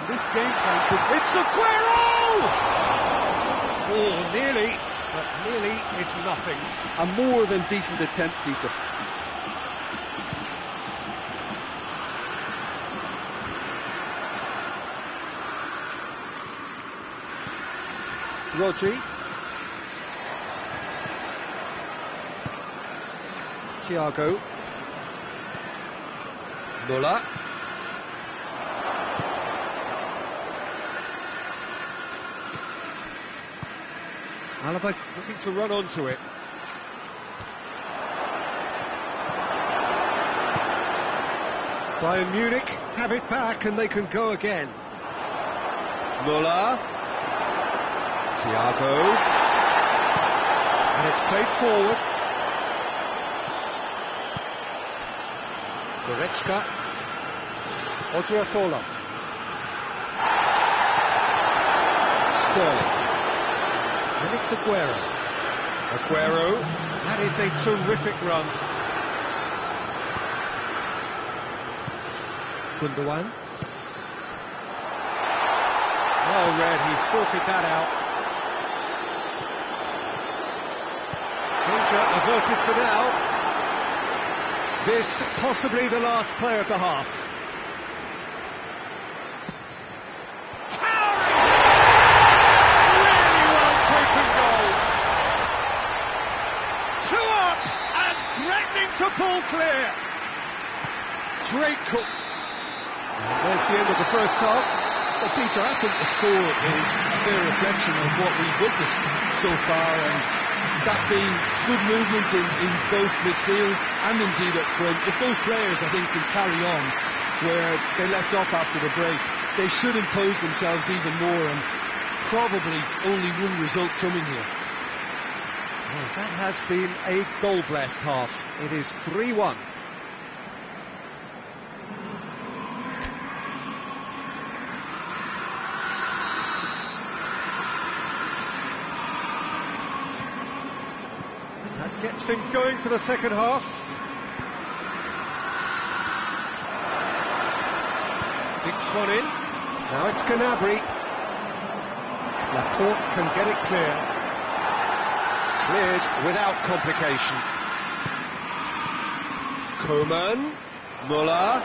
This game plan could... It's Aguero! Oh, nearly, but nearly is nothing. A more than decent attempt, Peter. Rodri. Thiago. Muller. Alaba looking to run onto it. Bayern Munich have it back and they can go again. Muller. Thiago. And it's played forward. Goretzka. Odriozola. Sterling. And it's Aguero. Aguero, that is a terrific run. Gundogan. Oh, Red, he sorted that out. Danger averted for now. This possibly the last player of the half. To pull clear. Draco. And there's the end of the first half. Well, Peter, I think the score is a fair reflection of what we've witnessed so far, and that being good movement in both midfield and indeed up front. If those players, I think, can carry on where they left off after the break, they should impose themselves even more, and probably only one result coming here. Well, that has been a goal-blessed half. It is 3-1. That gets things going for the second half. Dinks one in. Now it's Gnabry. Laporte can get it clear. Cleared without complication. Koeman, Muller,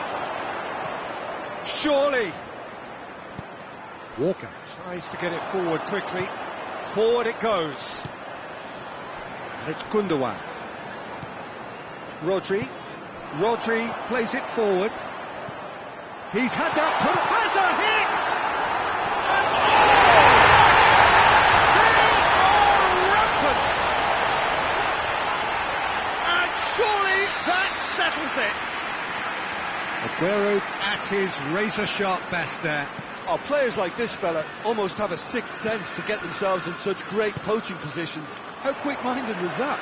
surely. Walker tries to get it forward quickly. Forward it goes. And it's Gundogan. Rodri plays it forward. He's had that put up as a hit! And surely that settles it. Aguero at his razor-sharp best there. Oh, players like this fella almost have a sixth sense to get themselves in such great poaching positions. How quick-minded was that?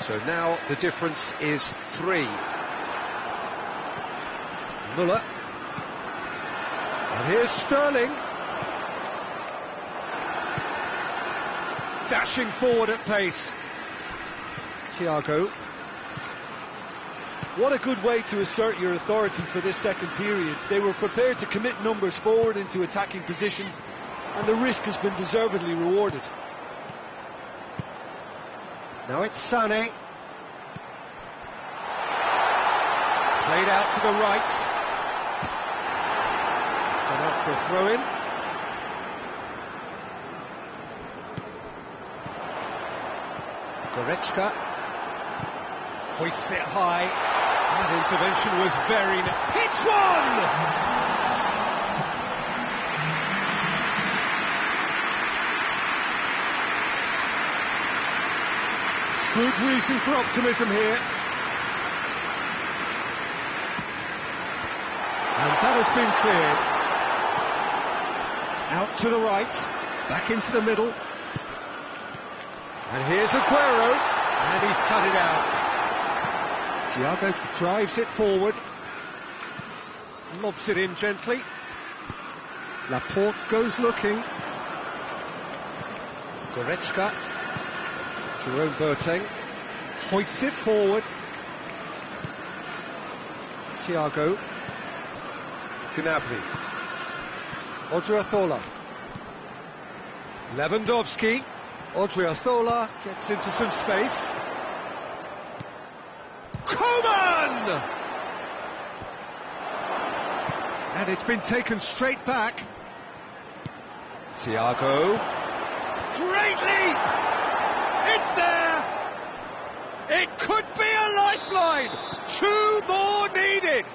So now the difference is 3. Muller. And here's Sterling. Dashing forward at pace. Thiago. What a good way to assert your authority for this second period. They were prepared to commit numbers forward into attacking positions, and the risk has been deservedly rewarded. Now it's Sané. Played out to the right. Gone out for a throw-in. Goretzka. Hoists it high. That intervention was very... Hits one! Good reason for optimism here. And that has been cleared. Out to the right. Back into the middle. And here's Aguero. And he's cut it out. Thiago drives it forward, lobs it in gently. Laporte goes looking. Goretzka, Jerome Boateng, hoists it forward. Thiago, Gnabry. Odriozola. Lewandowski. Odriozola gets into some space. Coman! And it's been taken straight back. Thiago. Great leap! It's there! It could be a lifeline! 2 more needed!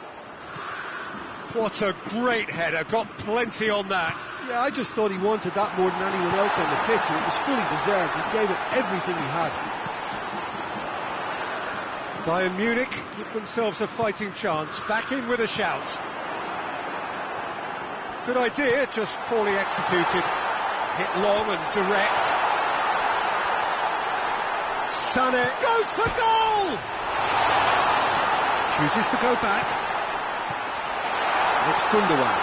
What a great header, got plenty on that. Yeah, I just thought he wanted that more than anyone else on the pitch, and it was fully deserved. He gave it everything he had. Bayern Munich give themselves a fighting chance, back in with a shout. Good idea, just poorly executed. Hit long and direct. Sané goes for goal! Chooses to go back. It's Gundogan.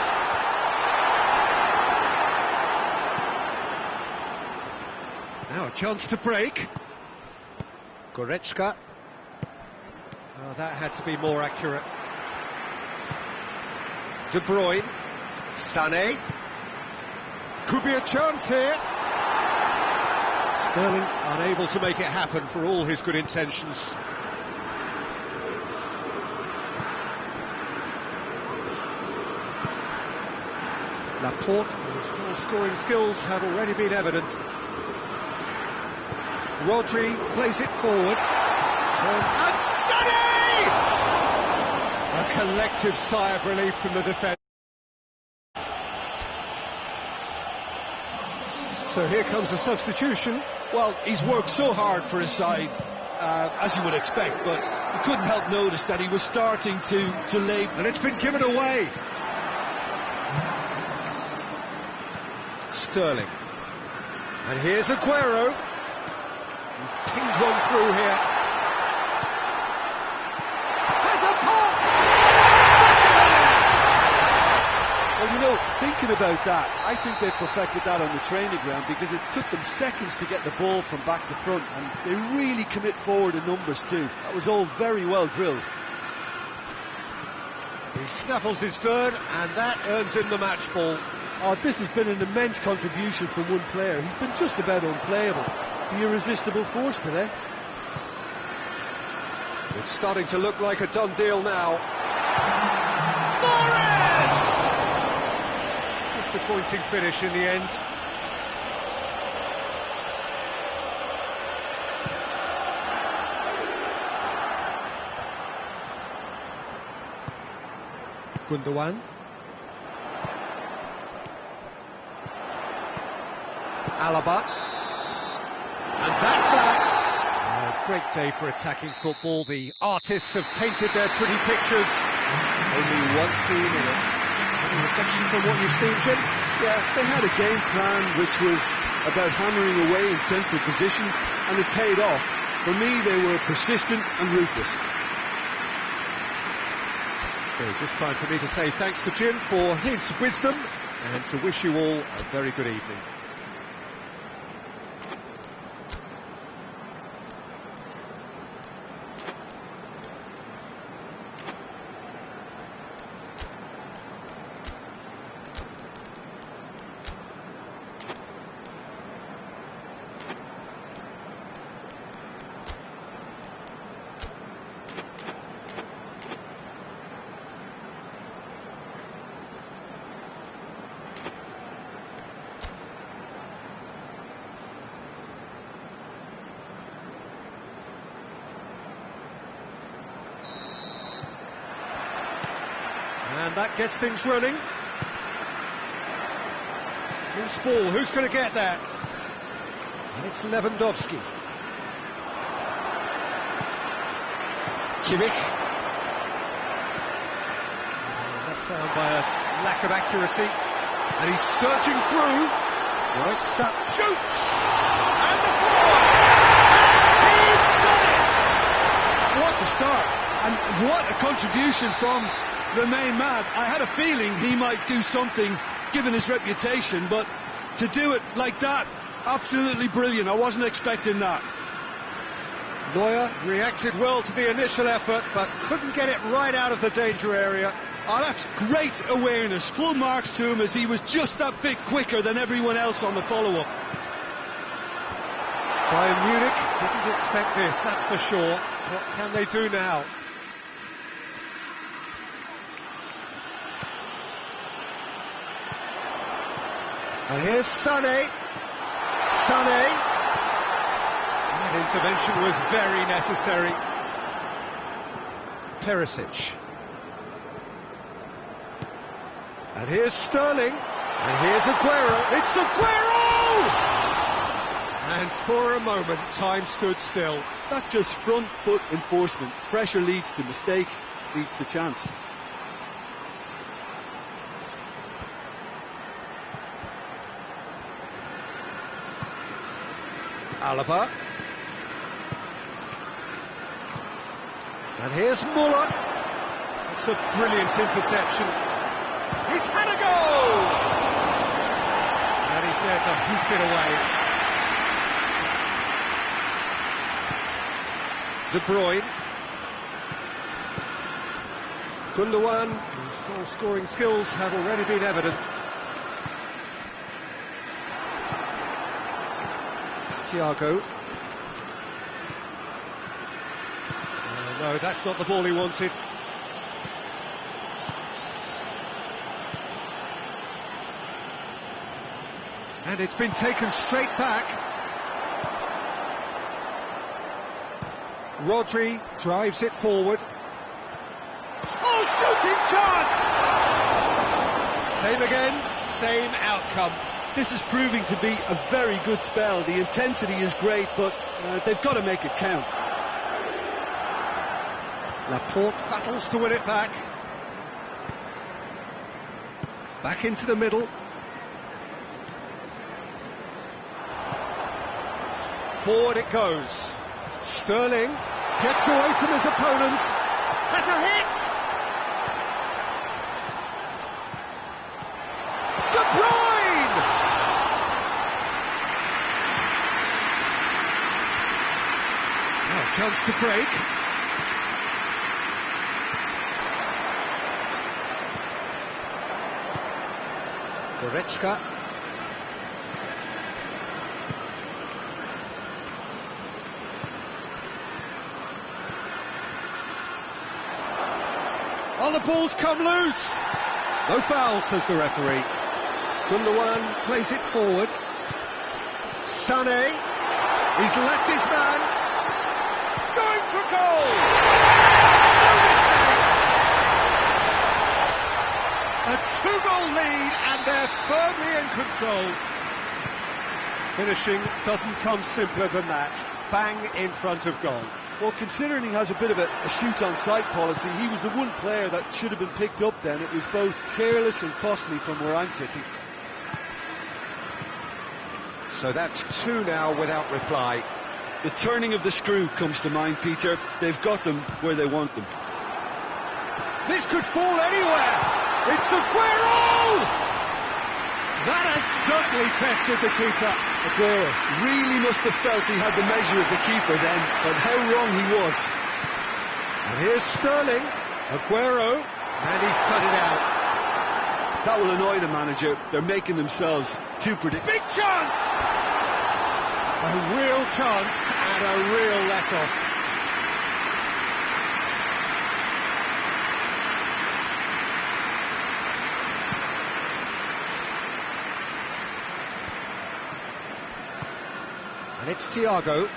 Now a chance to break. Goretzka. Oh, that had to be more accurate. De Bruyne. Sané. Could be a chance here. Sterling unable to make it happen for all his good intentions. Laporte, whose goal-scoring skills have already been evident. Rodri plays it forward. And Sané! A collective sigh of relief from the defence. So here comes a substitution. Well, he's worked so hard for his side, as you would expect, but you couldn't help notice that he was starting to lay... And it's been given away. Sterling. And here's Aguero. He's pinged one through here. Has a pop! Well, you know, thinking about that, I think they perfected that on the training ground, because it took them seconds to get the ball from back to front, and they really commit forward in numbers too. That was all very well drilled. He snaffles his third, and that earns him the match ball. Oh, this has been an immense contribution from one player. He's been just about unplayable. The irresistible force today. It's starting to look like a done deal now. Disappointing finish in the end. Gundogan. Alaba. And that's that. A great day for attacking football. The artists have painted their pretty pictures. Only 1-2 minutes. Any reflections on what you've seen, Jim? Yeah, they had a game plan which was about hammering away in central positions, and it paid off. For me, they were persistent and ruthless. So just time for me to say thanks to Jim for his wisdom, and to wish you all a very good evening. And that gets things running. Loose ball, who's going to get that? And it's Lewandowski. Kimmich. Left down by a lack of accuracy. And he's searching through. Right, shoots! And the ball! He's got it! What a start! And what a contribution from the main man. I had a feeling he might do something given his reputation, but to do it like that, absolutely brilliant. I wasn't expecting that. Neuer reacted well to the initial effort, but couldn't get it right out of the danger area. Oh, that's great awareness. Full marks to him, as he was just that bit quicker than everyone else on the follow-up. Bayern Munich didn't expect this, that's for sure. What can they do now? And here's Sané. That intervention was very necessary. Perisic. And here's Sterling. And here's Aguero. It's Aguero! And for a moment, time stood still. That's just front foot enforcement. Pressure leads to mistake, leads to chance. Alaba. And here's Muller. It's a brilliant interception. He's had a goal! And he's there to hoof it away. De Bruyne. Gundogan, whose goal-scoring skills have already been evident. Thiago. No, that's not the ball he wanted. And it's been taken straight back. Rodri drives it forward. Oh, shooting chance! Same again, same outcome. This is proving to be a very good spell. The intensity is great, but they've got to make it count. Laporte battles to win it back. Back into the middle. Forward it goes. Sterling gets away from his opponents. Has a hit! De Bruyne! Now, chance to break. Goretzka. Oh, the ball's come loose! No foul, says the referee. Gundogan plays it forward. Sané. He's left his man. Going for goal! A two-goal lead, and they're firmly in control. Finishing doesn't come simpler than that. Bang in front of goal. Well, considering he has a bit of a shoot-on-sight policy, he was the one player that should have been picked up then. It was both careless and costly from where I'm sitting. So that's two now without reply. The turning of the screw comes to mind, Peter. They've got them where they want them. This could fall anywhere! It's Aguero! That has certainly tested the keeper. Aguero really must have felt he had the measure of the keeper then, but how wrong he was. And here's Sterling. Aguero. And he's cut it out. That will annoy the manager. They're making themselves too predictable. Big chance! A real chance and a real let-off. And it's Thiago.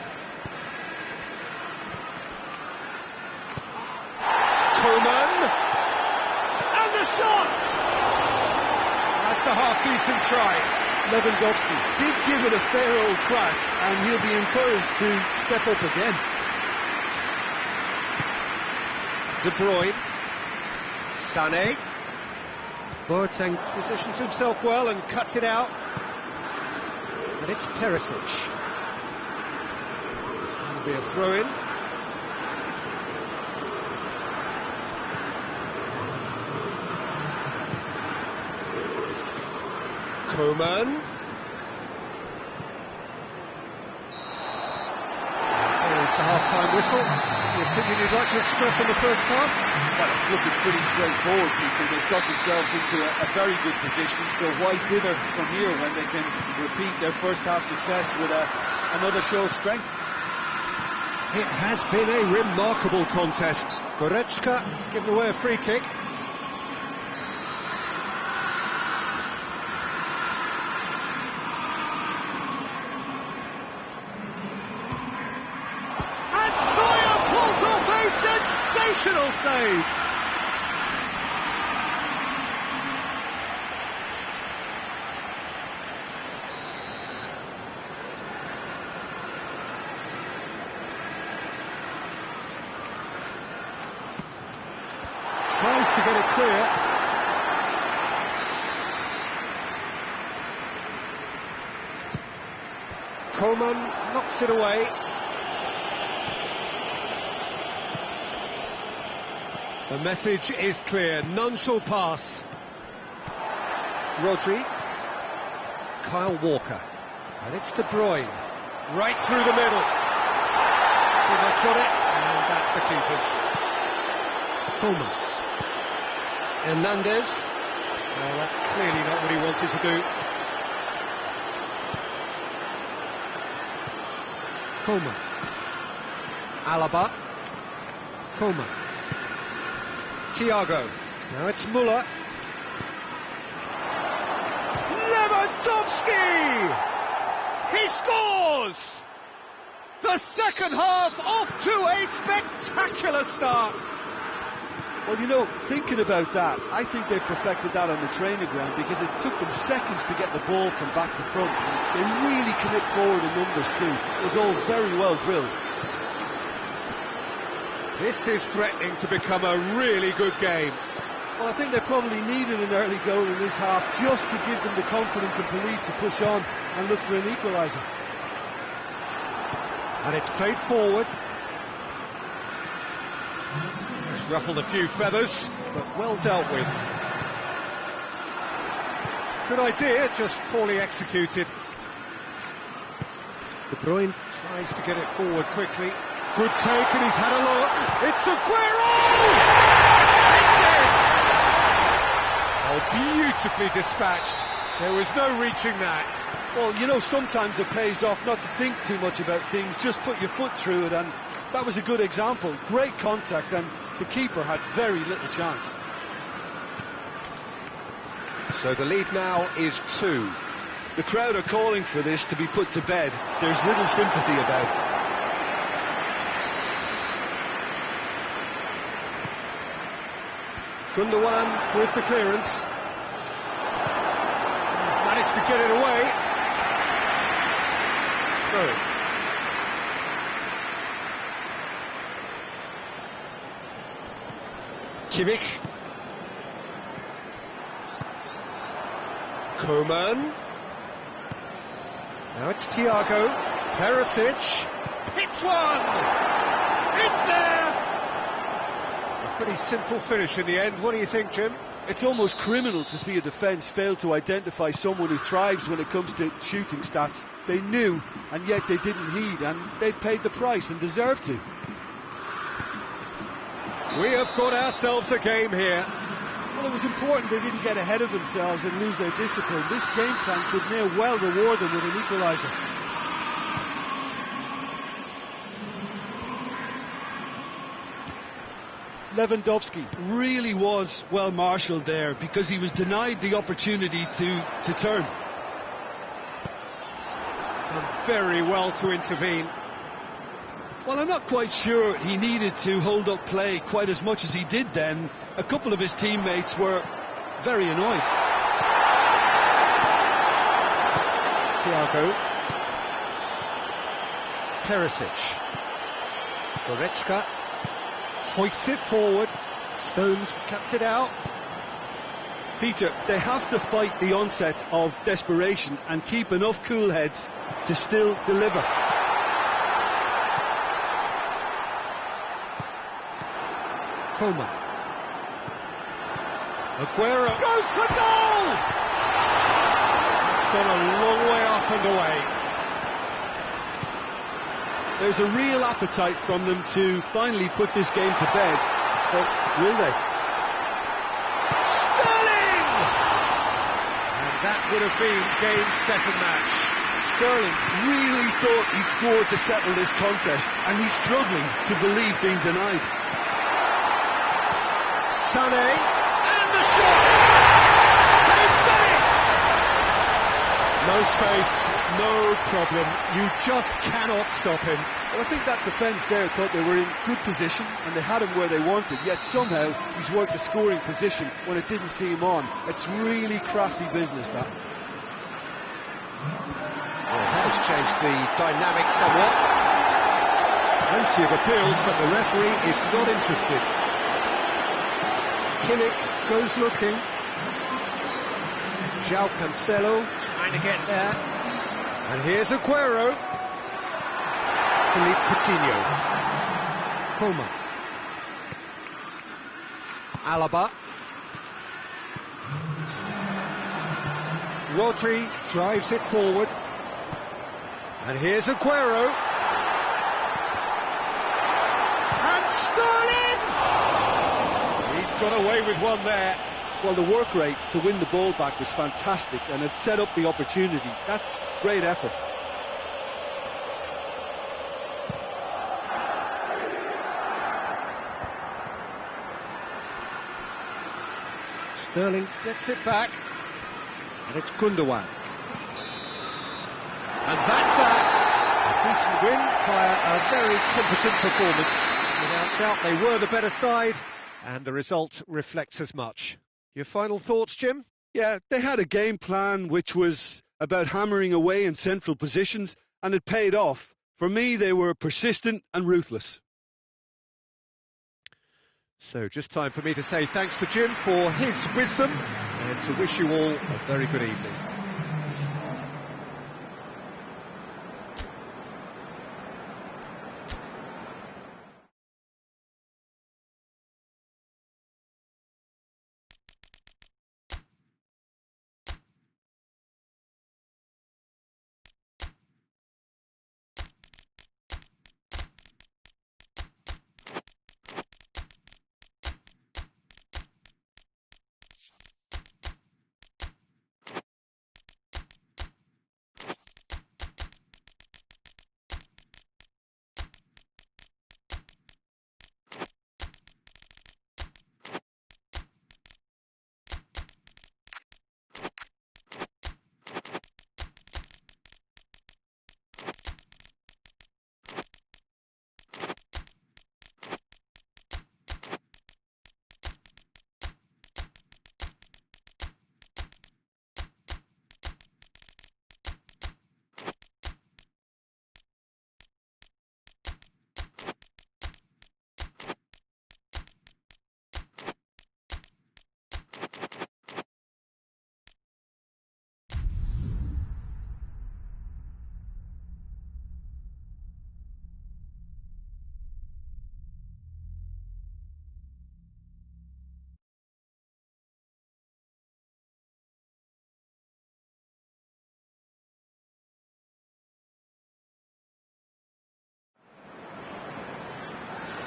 Coman. And the shot! That's a half-decent try. Lewandowski did give it a fair old crack, and he'll be encouraged to step up again. De Bruyne. Sané. Boateng positions himself well and cuts it out. And it's Perisic. Be a throw-in. Coman. There's the half-time half-time whistle. The opinion you'd like to express on the first half? Well, it's looking pretty straightforward, Peter. They've got themselves into a very good position, so why dither from here when they can repeat their first half success with another show of strength? It has been a remarkable contest. Goretzka has given away a free kick. And Neuer pulls off a sensational save. Tries to get it clear. Coleman knocks it away. The message is clear, none shall pass. Rodri. Kyle Walker. And it's De Bruyne. Right through the middle. Too much on it, and that's the keeper's. Coleman. Hernandez. Well, that's clearly not what he wanted to do. Coleman. Alaba. Coleman. Thiago. Now it's Muller. Lewandowski! He scores! The second half off to a spectacular start. Well, you know, thinking about that, I think they perfected that on the training ground because it took them seconds to get the ball from back to front. They really commit forward in numbers too. It was all very well drilled. This is threatening to become a really good game. Well, I think they probably needed an early goal in this half just to give them the confidence and belief to push on and look for an equaliser. And it's played forward. It's ruffled a few feathers, but well dealt with. Good idea, just poorly executed. De Bruyne tries to get it forward quickly. Good take, and he's had a look. It's Aguero! Oh, beautifully dispatched. There was no reaching that. Well, you know, sometimes it pays off not to think too much about things, just put your foot through it, and that was a good example. Great contact, and the keeper had very little chance. So the lead now is 2. The crowd are calling for this to be put to bed. There's little sympathy about it. Gundogan with the clearance. Managed to get it away. Through. Kimmich. Coman. Now it's Thiago. Perisic. Hits one! It's there! A pretty simple finish in the end. What do you think, Jim? It's almost criminal to see a defence fail to identify someone who thrives when it comes to shooting stats. They knew, and yet they didn't heed, and they've paid the price and deserve to. We have got ourselves a game here. Well, it was important they didn't get ahead of themselves and lose their discipline. This game plan could now well reward them with an equaliser. Lewandowski really was well marshalled there because he was denied the opportunity to turn. Done very well to intervene. Well, I'm not quite sure he needed to hold up play quite as much as he did then. A couple of his teammates were very annoyed. Thiago. Perisic. Goretzka hoists it forward. Stones cuts it out. Peter, they have to fight the onset of desperation and keep enough cool heads to still deliver. Coleman. Aguero goes for goal! It's gone a long way up and away. There's a real appetite from them to finally put this game to bed, but will they? Sterling! And that would have been game, set and match. Sterling really thought he'd scored to settle this contest, and he's struggling to believe being denied. Sané, and the shot! They've done it! No space, no problem. You just cannot stop him. Well, I think that defence there thought they were in good position, and they had him where they wanted, yet somehow he's worked a scoring position when it didn't see him on. It's really crafty business, that. Well, that has changed the dynamic somewhat. Plenty of appeals, but the referee is not interested. Kimmich goes looking. João Cancelo trying to get there. And here's Aguero. Philippe Coutinho. Coman. Alaba. Rodri drives it forward. And here's Aguero. And Sterling! He's got away with one there. Well, the work rate to win the ball back was fantastic, and it set up the opportunity. That's great effort. Sterling gets it back. And it's Gundogan. And that's that. A decent win by a very competent performance. Without doubt, they were the better side, and the result reflects as much. Your final thoughts, Jim? Yeah, they had a game plan which was about hammering away in central positions, and it paid off. For me, they were persistent and ruthless. So just time for me to say thanks to Jim for his wisdom, and to wish you all a very good evening.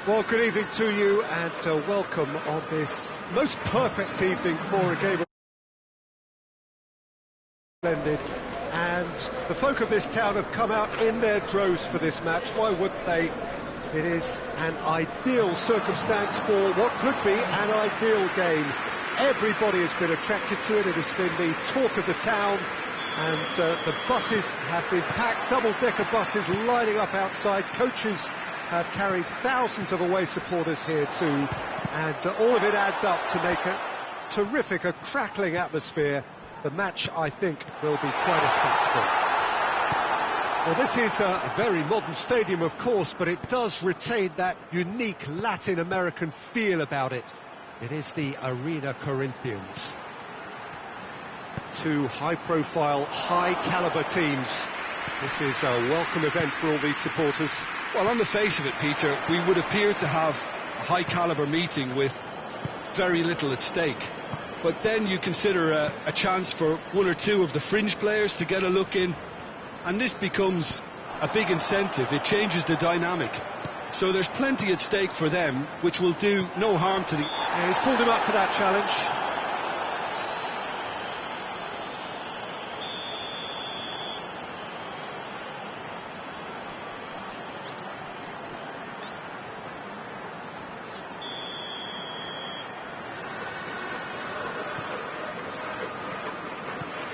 Well, good evening to you, and welcome on this most perfect evening for a game of splendid. And the folk of this town have come out in their droves for this match. Why wouldn't they? It is an ideal circumstance for what could be an ideal game. Everybody has been attracted to it. It has been the talk of the town, and the buses have been packed, double-decker buses lining up outside. Coaches have carried thousands of away supporters here too, and all of it adds up to make a terrific, a crackling atmosphere. The match, I think, will be quite a spectacle. Well, this is a very modern stadium, of course, but it does retain that unique Latin American feel about it. It is the Arena Corinthians. Two high-profile, high-caliber teams. This is a welcome event for all these supporters. Well, on the face of it, Peter, we would appear to have a high-caliber meeting with very little at stake. But then you consider a chance for one or two of the fringe players to get a look in, and this becomes a big incentive. It changes the dynamic. So there's plenty at stake for them, which will do no harm to the... Yeah, he's pulled him up for that challenge.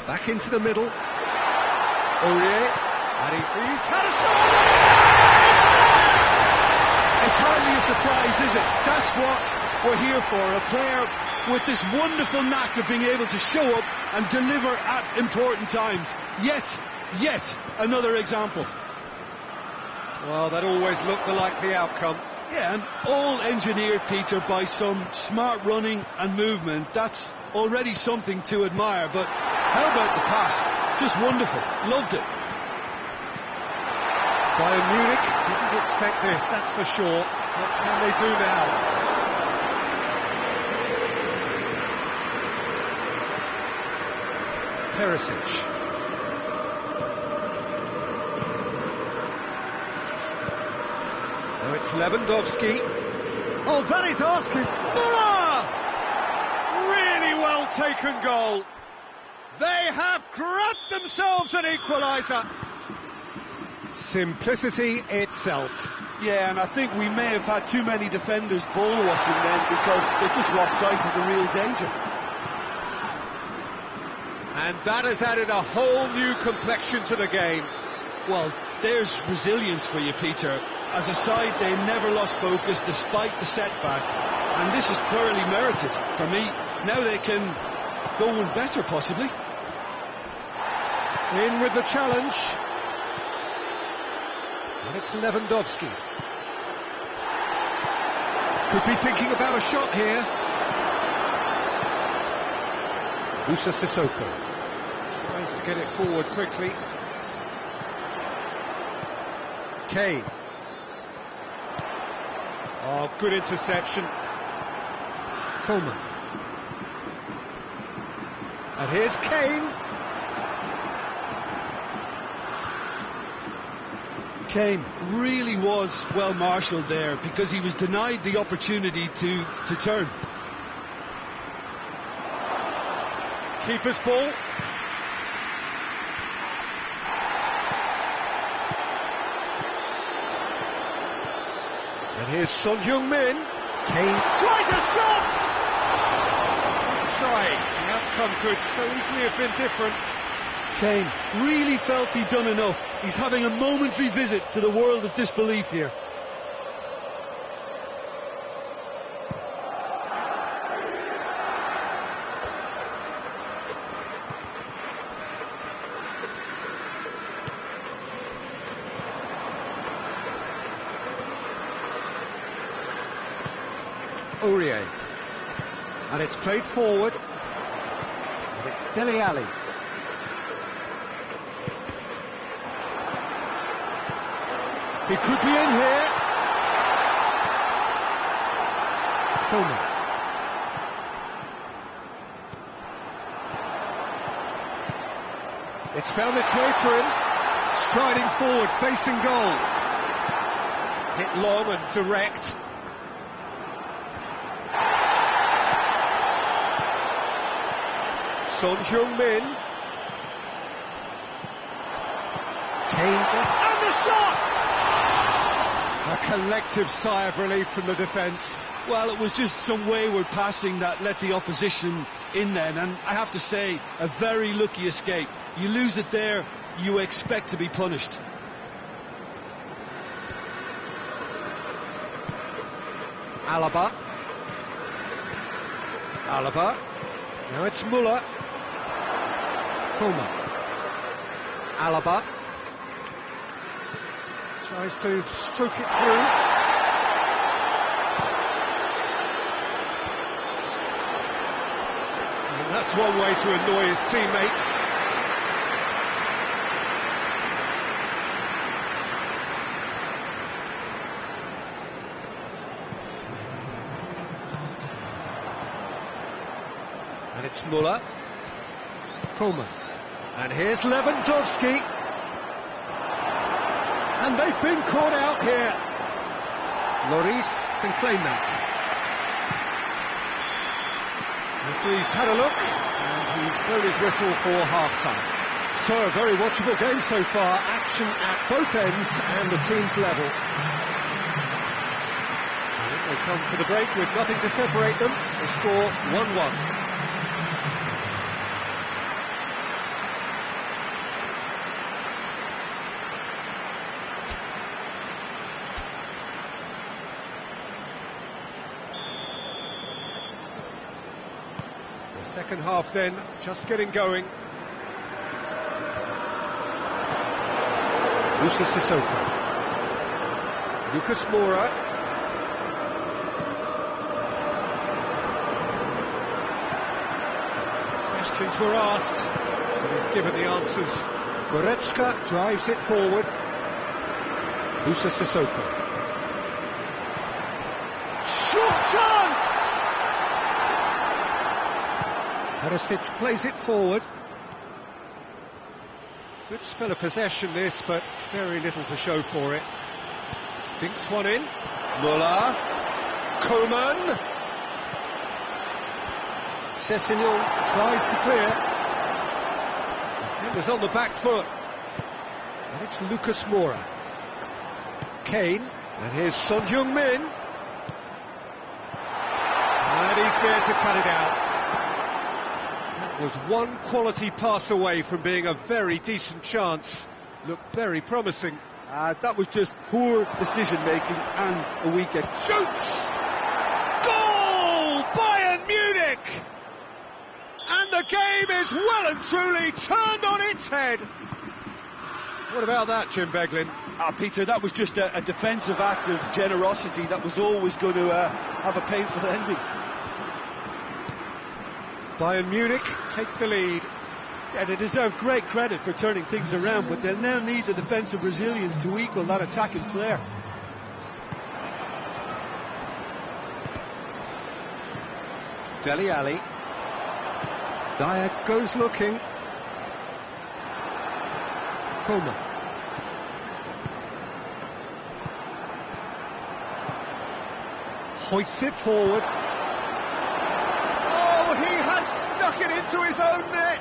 Back into the middle. Aurier. And he's had a shot! It's hardly a surprise, is it? That's what we're here for. A player with this wonderful knack of being able to show up and deliver at important times. Yet another example. Well, that always looked the likely outcome. Yeah, and all engineered, Peter, by some smart running and movement. That's already something to admire, but how about the pass? Just wonderful. Loved it. Bayern Munich didn't expect this, that's for sure. What can they do now? Perisic. Now it's Lewandowski. Oh, that is asking. Muller! Really well taken goal. They have grabbed themselves an equaliser. Simplicity itself. Yeah, and I think we may have had too many defenders ball watching then because they just lost sight of the real danger. And that has added a whole new complexion to the game. Well, there's resilience for you, Peter. As a side, they never lost focus despite the setback, and this is thoroughly merited for me. Now they can go one better, possibly. In with the challenge. And it's Lewandowski. Could be thinking about a shot here. Musa Sissoko tries to get it forward quickly. Kane. Oh, good interception. Coleman. And here's Kane. Kane really was well marshalled there because he was denied the opportunity to turn. Keeper's ball. And here's Son Heung-min. Kane tries a shot! Try. The outcome could so easily have been different. Kane really felt he'd done enough. He's having a momentary visit to the world of disbelief here. Aurier. And it's played forward. And it's Dele Alli. He could be in here. Coleman. It's found its way to him. Striding forward, facing goal. Hit long and direct. Son Heung-min. Kane. And the shot! A collective sigh of relief from the defence. Well, it was just some wayward passing that let the opposition in then, and I have to say, a very lucky escape. You lose it there, you expect to be punished. Alaba. Now it's Muller. Coleman. Alaba. Tries to stroke it through. And that's one way to annoy his teammates. And it's Muller. Coleman. And here's Lewandowski. And they've been caught out here. Lloris can claim that. Referee's had a look, and he's blown his whistle for half-time. So, a very watchable game so far. Action at both ends and the team's level. And they come for the break with nothing to separate them. The score 1-1. Second half then, just getting going. Musa Sissoko. Lucas Moura. Questions were asked, but he's given the answers. Goretzka drives it forward. Musa Sissoko. Short chance! Perisic plays it forward. Good spell of possession this, but very little to show for it. Dinks one in. Muller. Coman. Sessegnon tries to clear. Defenders on the back foot. And it's Lucas Moura. Kane. And here's Son Heung-min. And he's there to cut it out. Was one quality pass away from being a very decent chance. Looked very promising. That was just poor decision-making and a weak Shoots! Goal! Bayern Munich! And the game is well and truly turned on its head. What about that, Jim Beglin? Peter, that was just a defensive act of generosity that was always going to have a painful ending. Bayern Munich take the lead. Yeah, they deserve great credit for turning things around, but they'll now need the defensive resilience to equal that attacking flair. Dele Alli. Dyer goes looking. Coman. Hoists it forward. He has stuck it into his own net.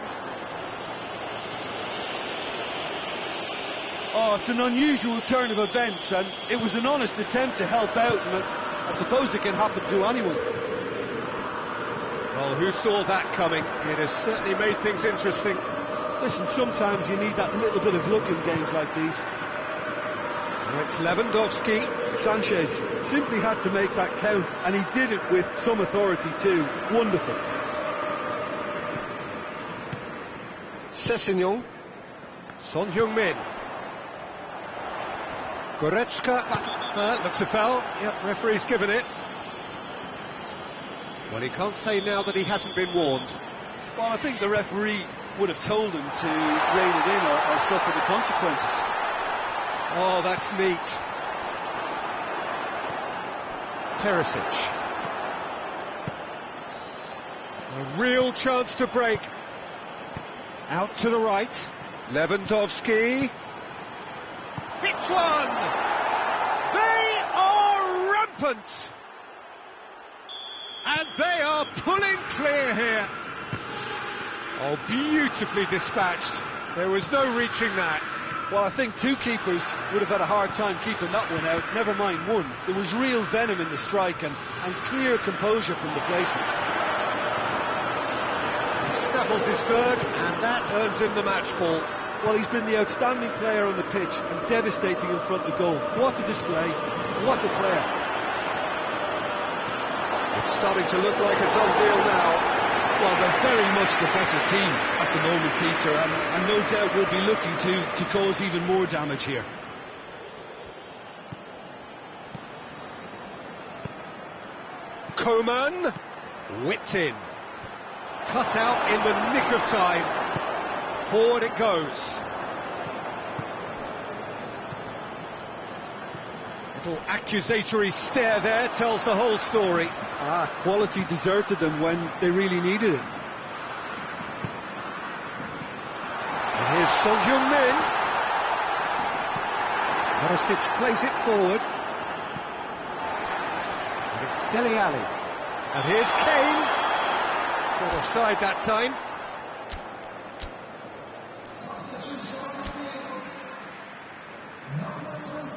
Oh, it's an unusual turn of events, and it was an honest attempt to help out, and I suppose it can happen to anyone. Well, who saw that coming? It has certainly made things interesting. Listen, sometimes you need that little bit of luck in games like these. Now it's Lewandowski. Sanchez simply had to make that count, and he did it with some authority too. Wonderful. Sessegnon. Son Heung-min. Goretzka. Looks a foul. Yep, referee's given it. Well, he can't say now that he hasn't been warned. Well, I think the referee would have told him to rein it in or suffer the consequences. Oh, that's neat. Perisic. A real chance to break. Out to the right. Lewandowski. Hits one! They are rampant! And they are pulling clear here. Oh, beautifully dispatched. There was no reaching that. Well, I think two keepers would have had a hard time keeping that one out, never mind one. There was real venom in the strike and clear composure from the placement. Snaffles his third, and that earns him the match ball. Well, he's been the outstanding player on the pitch and devastating in front of goal. What a display, what a player. It's starting to look like a done deal now. Well, they're very much the better team at the moment, Peter, and no doubt will be looking to cause even more damage here. Coman, whipped in. Cut out in the nick of time. Forward it goes. Little accusatory stare there tells the whole story. Quality deserted them when they really needed it. And here's Son Heung-min. Perisic plays it forward. And it's Dele Alli. And here's Kane. Got offside that time.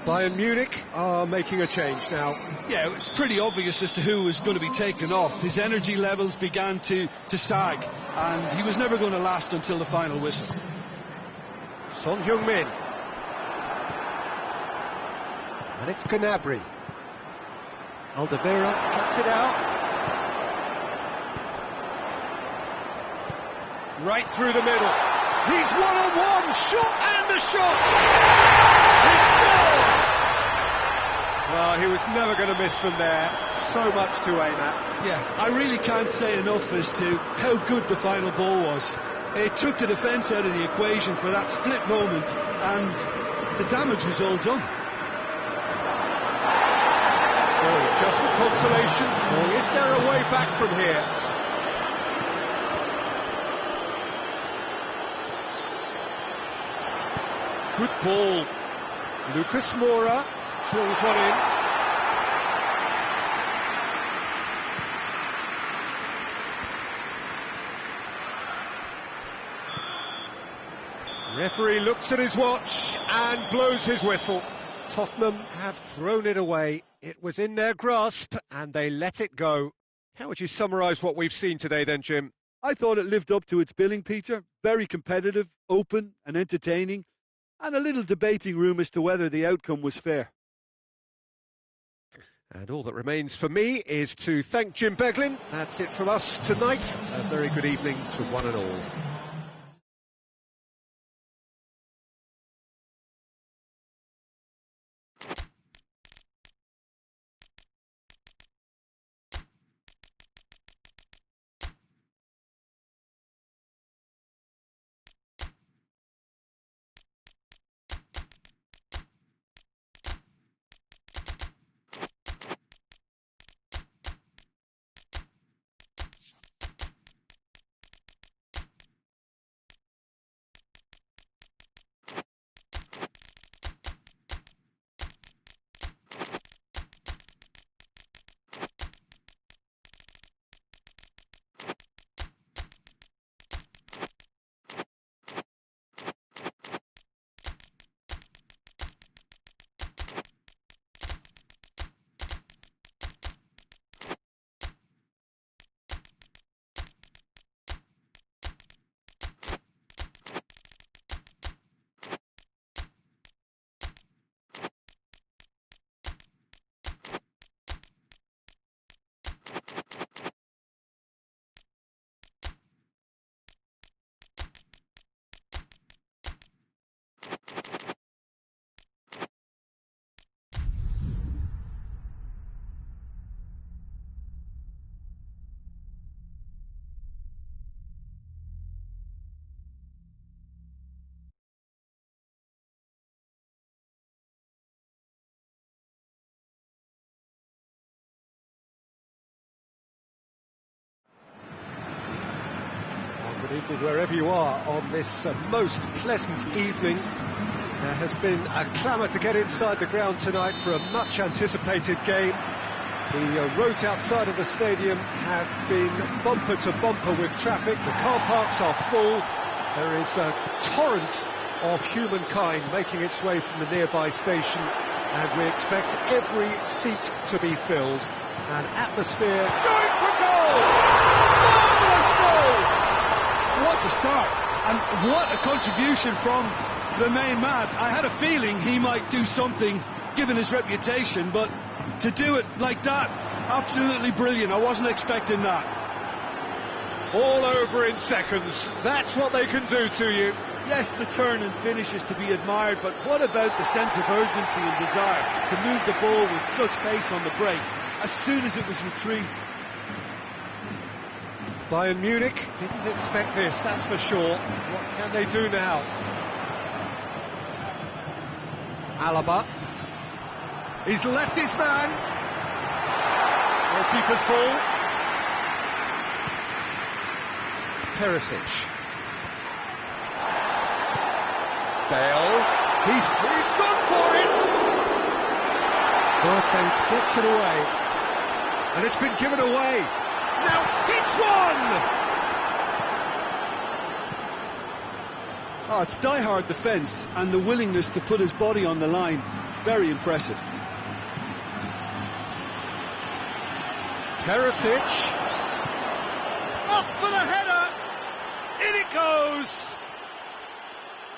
Bayern Munich are making a change now. Yeah, it was pretty obvious as to who was going to be taken off. His energy levels began to sag, and he was never going to last until the final whistle. Son Heung-min. And it's Gnabry. Alderweireld cuts it out. Right through the middle. He's one-on-one, shot and a shot! He scored! Well, he was never going to miss from there. So much to aim at. Yeah, I really can't say enough as to how good the final ball was. It took the defence out of the equation for that split moment, and the damage was all done. So, just for consolation, or is there a way back from here? Good ball. Lucas Moura drills one in. Referee looks at his watch and blows his whistle. Tottenham have thrown it away. It was in their grasp and they let it go. How would you summarise what we've seen today then, Jim? I thought it lived up to its billing, Peter. Very competitive, open and entertaining, and a little debating room as to whether the outcome was fair. And all that remains for me is to thank Jim Beglin. That's it from us tonight. A very good evening to one and all. Good evening wherever you are on this most pleasant evening. There has been a clamour to get inside the ground tonight for a much anticipated game. The roads outside of the stadium have been bumper to bumper with traffic. The car parks are full. There is a torrent of humankind making its way from the nearby station, and we expect every seat to be filled. An atmosphere going for goal! Marvellous goal! What a start, and what a contribution from the main man. I had a feeling he might do something given his reputation, but to do it like that, absolutely brilliant. I wasn't expecting that. All over in seconds. That's what they can do to you. Yes, the turn and finish is to be admired, but what about the sense of urgency and desire to move the ball with such pace on the break as soon as it was retrieved? Bayern Munich didn't expect this, that's for sure. What can they do now? Alaba. He's left his man. Goalkeeper's ball. Perisic. Dale. He's gone for it. Boateng gets it away. And it's been given away. Now hits one! Oh, it's die-hard defence and the willingness to put his body on the line. Very impressive. Perisic. Up for the header! In it goes!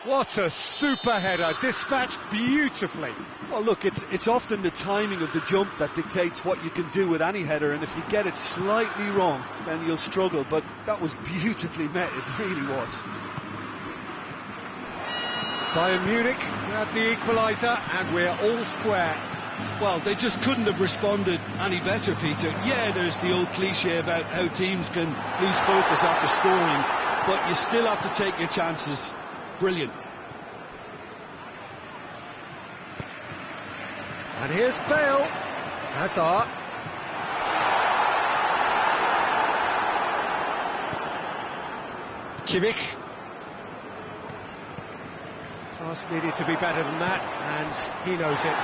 What a super header, dispatched beautifully. Well, look, it's often the timing of the jump that dictates what you can do with any header, and if you get it slightly wrong, then you'll struggle, but that was beautifully met, it really was. Bayern Munich grab the equaliser, and we're all square. Well, they just couldn't have responded any better, Peter. Yeah, there's the old cliche about how teams can lose focus after scoring, but you still have to take your chances. Brilliant. And here's Bale. Hazard. Kimmich. Task needed to be better than that, and he knows it.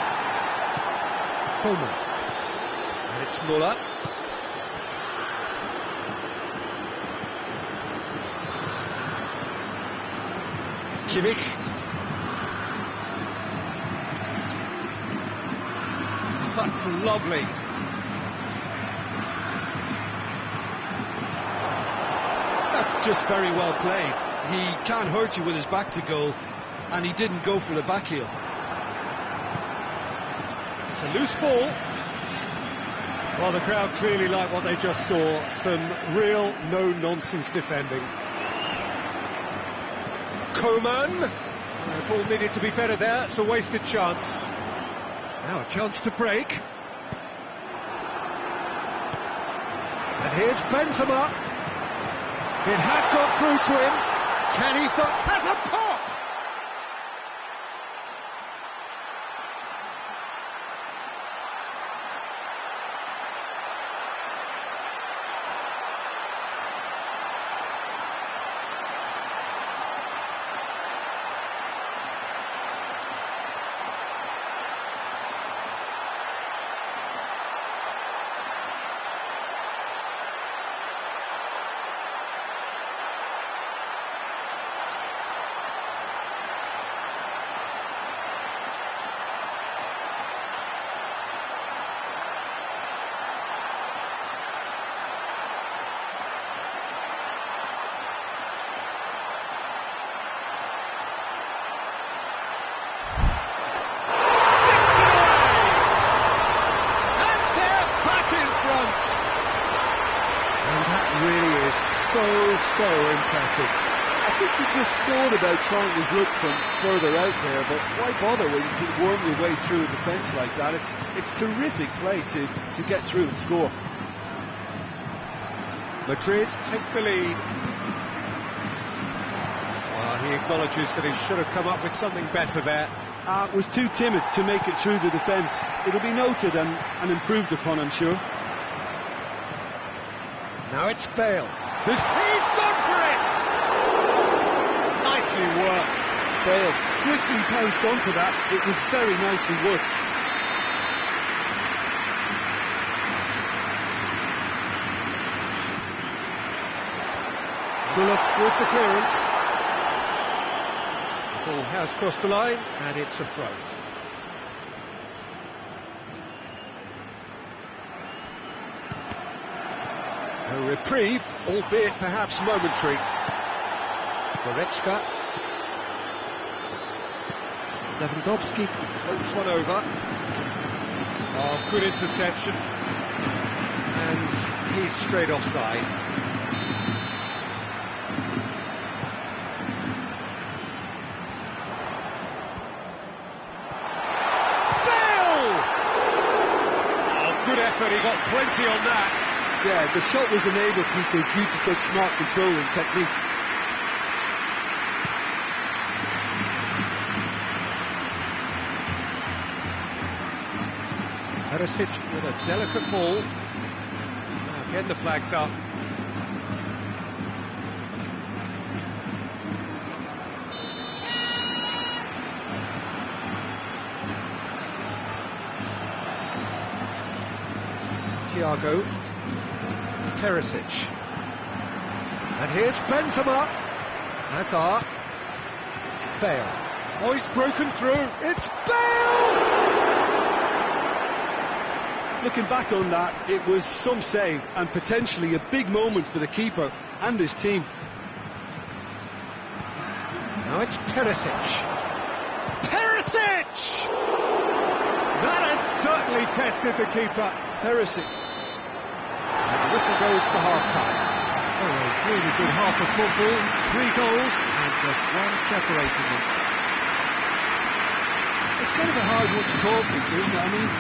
Coleman. And it's Muller. Kimmich. That's lovely. That's just very well played. He can't hurt you with his back to goal, and he didn't go for the back heel. It's a loose ball. Well, the crowd clearly like what they just saw. Some real no-nonsense defending. Coman. The ball needed to be better there. It's a wasted chance. Now a chance to break. And here's Benzema. It has got through to him. Can he? Has a pop! So impressive. I think he just thought about trying his luck from further out there, but why bother when you can worm your way through a defence like that? It's terrific play to get through and score. Madrid take the lead. Well, he acknowledges that he should have come up with something better there. Was too timid to make it through the defence. It'll be noted and improved upon, I'm sure. Now it's Bale. He's gone for it! Nicely worked. Bale quickly pounced onto that. It was very nicely worked. Muller with the clearance. The ball has crossed the line, and it's a throw. A reprieve, albeit perhaps momentary. Goretzka. Lewandowski floats one over. Oh, good interception. And he's straight offside. Bale! Oh, good effort, he got plenty on that. Yeah, the shot was enabled, Peter, due to such smart control and technique. Perisic with a delicate ball. Now again the flag's up. Thiago. Perisic. And here's Benzema. Hazard. Bale. Oh, he's broken through. It's Bale! Looking back on that, it was some save and potentially a big moment for the keeper and his team. Now it's Perisic. Perisic! That has certainly tested the keeper. Perisic. And the whistle goes for half-time. So a really good half of football, 3 goals and just one separating them. It's kind of a hard one to call, Peter, isn't it? I mean,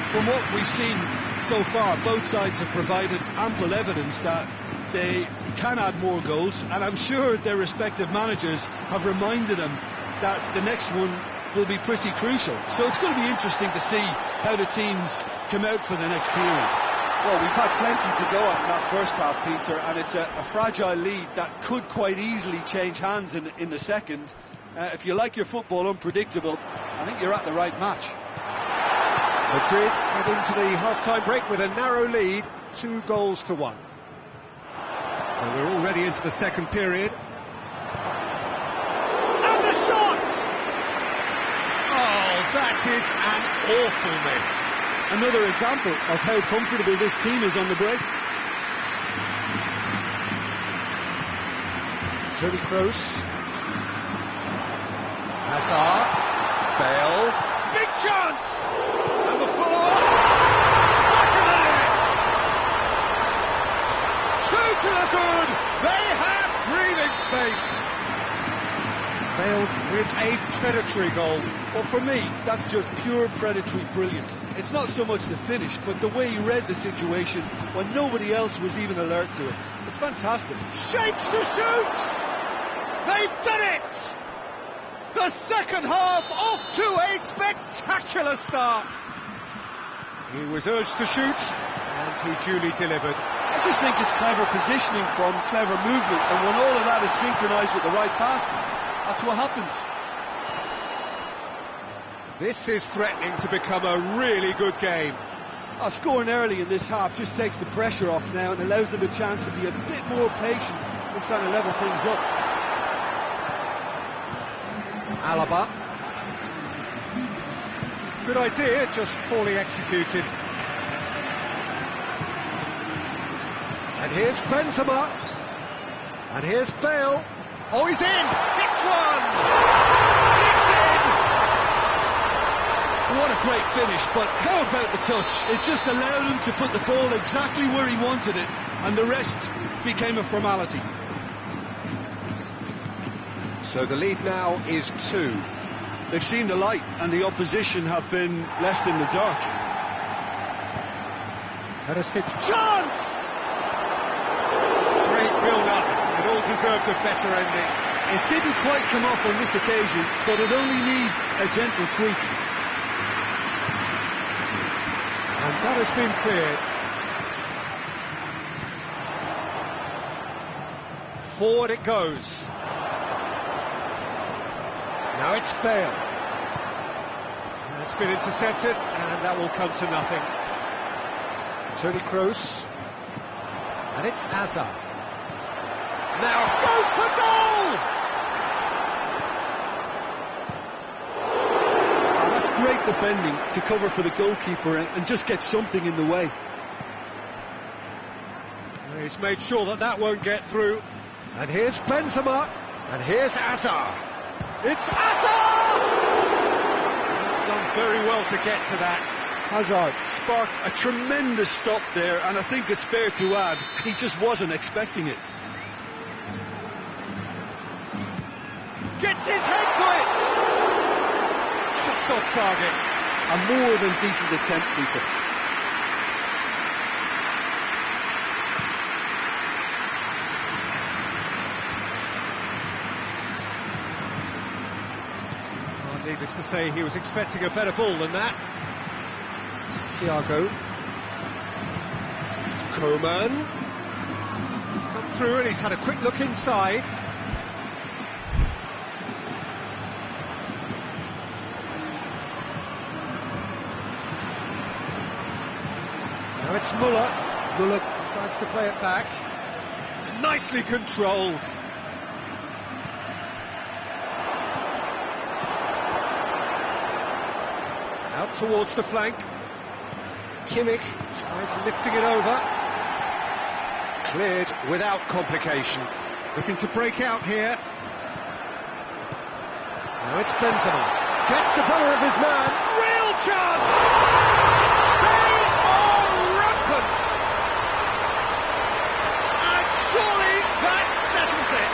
from what we've seen so far, both sides have provided ample evidence that they can add more goals, and I'm sure their respective managers have reminded them that the next one will be pretty crucial. So it's going to be interesting to see how the teams come out for the next period. Well, we've had plenty to go at in that first half, Peter, and it's a fragile lead that could quite easily change hands in the second. If you like your football unpredictable, I think you're at the right match. Madrid head into the half-time break with a narrow lead, 2-1. Well, we're already into the second period. And the shot! Oh, that is an awful miss. Another example of how comfortable this team is on the break. Toni Kroos. Hazard. Bale. Big chance! And the follow-up. Back of the net! 2 to the good! They have breathing space! Bale with a predatory goal. Well, for me, that's just pure predatory brilliance. It's not so much the finish, but the way he read the situation when nobody else was even alert to it. It's fantastic. Shapes to shoot! They've done it! The second half off to a spectacular start. He was urged to shoot, and he duly delivered. I just think it's clever positioning from clever movement, and when all of that is synchronised with the right pass, that's what happens. This is threatening to become a really good game. Scoring early in this half just takes the pressure off now and allows them a chance to be a bit more patient in trying to level things up. Alaba. Good idea, just poorly executed. And here's Benzema. And here's Bale. Oh, he's in! It's one! It's in! What a great finish, but how about the touch? It just allowed him to put the ball exactly where he wanted it, and the rest became a formality. So the lead now is 2. They've seen the light, and the opposition have been left in the dark. Perisic, chance! Great build-up. It all deserved a better ending. It didn't quite come off on this occasion, but it only needs a gentle tweak. And that has been cleared. Forward it goes. Now it's Bale. It's been intercepted, and that will come to nothing. Toni Kroos. And it's Hazard. Now goes for goal! That's great defending to cover for the goalkeeper and just get something in the way. He's made sure that that won't get through. And here's Benzema. And here's Hazard. It's Hazard! He's done very well to get to that. Hazard sparked a tremendous stop there, and I think it's fair to add, he just wasn't expecting it. Gets his head to it! Just off target. A more than decent attempt, Peter. Needless to say, he was expecting a better ball than that. Thiago. Coman. He's come through and he's had a quick look inside. Now it's Muller. Muller decides to play it back. Nicely controlled. Out towards the flank. Kimmich tries lifting it over. Cleared without complication. Looking to break out here. Now it's Benzema. Gets the brother of his man. Real chance! They are rampant! And surely that settles it.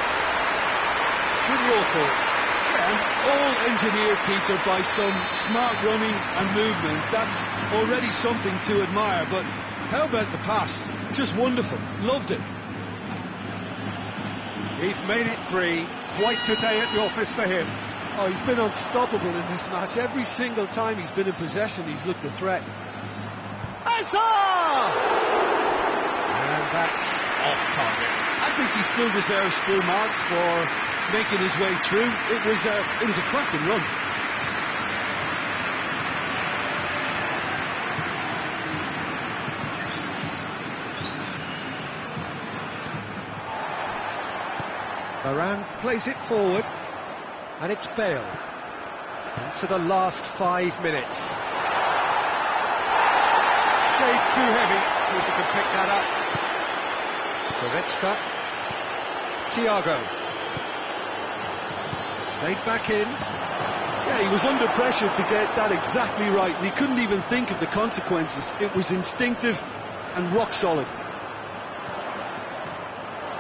Jim, your thoughts? Yeah, all engineered, Peter, by some smart running and movement. That's already something to admire, but how about the pass? Just wonderful. Loved it. He's made it 3. Quite a day at the office for him. Oh, he's been unstoppable in this match. Every single time he's been in possession, he's looked a threat. Hazard! And that's off target. I think he still deserves full marks for making his way through. It was a cracking run. Varane plays it forward, and it's Bale. Into the last 5 minutes. Shade too heavy. Keeper can pick that up. Goretzka. Thiago. Played back in. Yeah, he was under pressure to get that exactly right, and he couldn't even think of the consequences. It was instinctive and rock solid.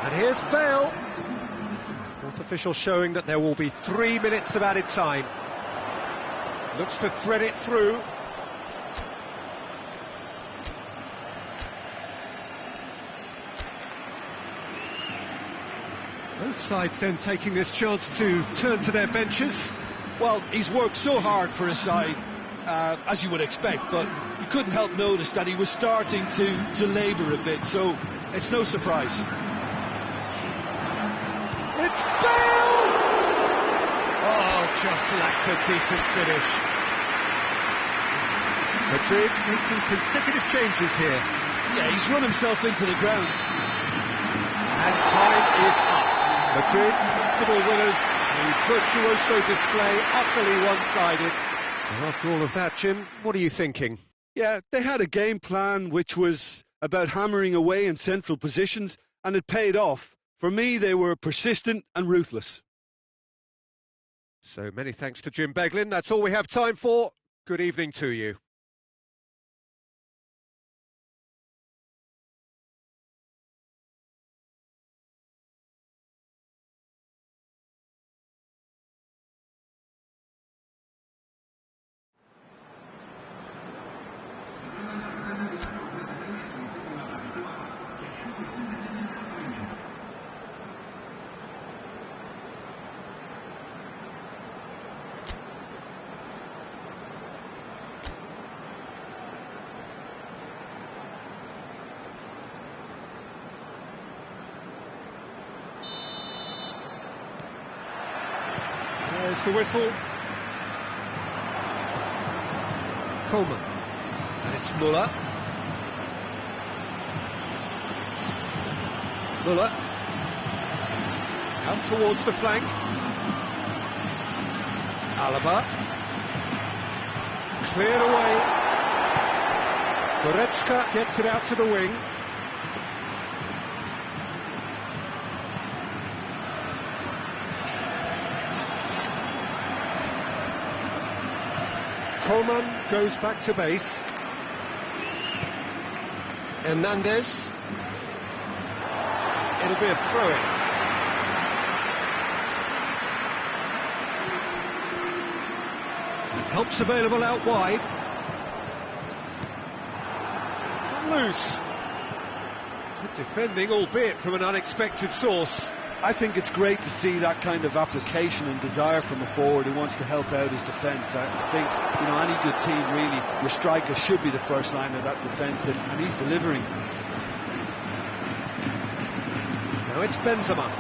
And here's Bale. Fourth official showing that there will be 3 minutes of added time. Looks to thread it through. Both sides then taking this chance to turn to their benches. Well, he's worked so hard for his side, as you would expect, but you couldn't help notice that he was starting to labour a bit, so it's no surprise. It's Bale! Oh, just lacked a decent finish. Madrid making consecutive changes here. Yeah, he's run himself into the ground. And time is up. Madrid, comfortable winners. The virtuoso display, utterly one-sided. And after all of that, Jim, what are you thinking? Yeah, they had a game plan which was about hammering away in central positions, and it paid off. For me, they were persistent and ruthless. So many thanks to Jim Beglin. That's all we have time for. Good evening to you. There's the whistle. Coleman. And it's Muller. Muller. Out towards the flank. Alaba. Cleared away. Goretzka gets it out to the wing. Coleman goes back to base. Hernandez. It'll be a throw-in. Help's available out wide. It's come loose. Good defending, albeit from an unexpected source. I think it's great to see that kind of application and desire from a forward who wants to help out his defence. I think, you know, any good team really, your striker should be the first line of that defence, and he's delivering. Now it's Benzema.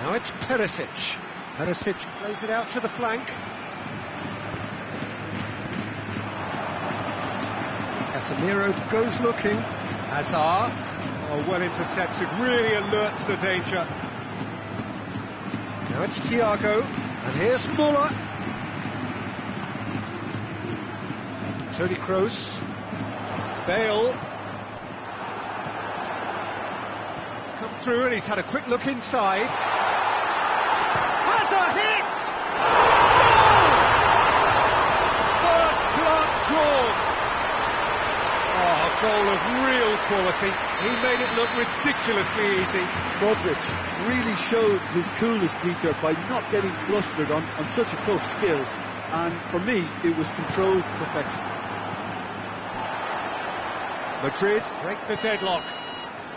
Now it's Perisic. Perisic plays it out to the flank. Casemiro goes looking. Hazard. Oh, well intercepted, really alerts the danger. Now it's Thiago, and here's Muller. Toni Kroos. Bale. He's come through and he's had a quick look inside. Has a hit! Goal! First blood drawn. Oh, a goal of real quality. He made it look ridiculously easy. Modric really showed his coolness, Peter, by not getting flustered on such a tough skill. And for me, it was controlled perfection. Madrid break the deadlock.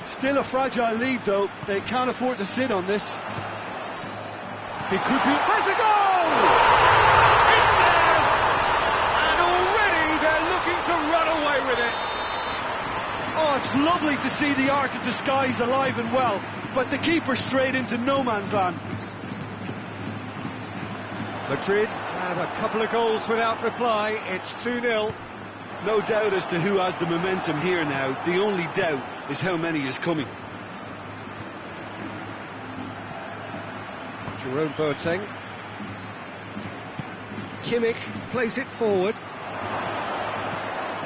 Still a fragile lead, though. They can't afford to sit on this. He could be... Has a goal! It's there! And already they're looking to run away with it. Oh, it's lovely to see the art of disguise alive and well, but the keeper straight into no man's land. Madrid have a couple of goals without reply. It's 2-0. No doubt as to who has the momentum here now. The only doubt is how many is coming. Jerome Boateng. Kimmich plays it forward.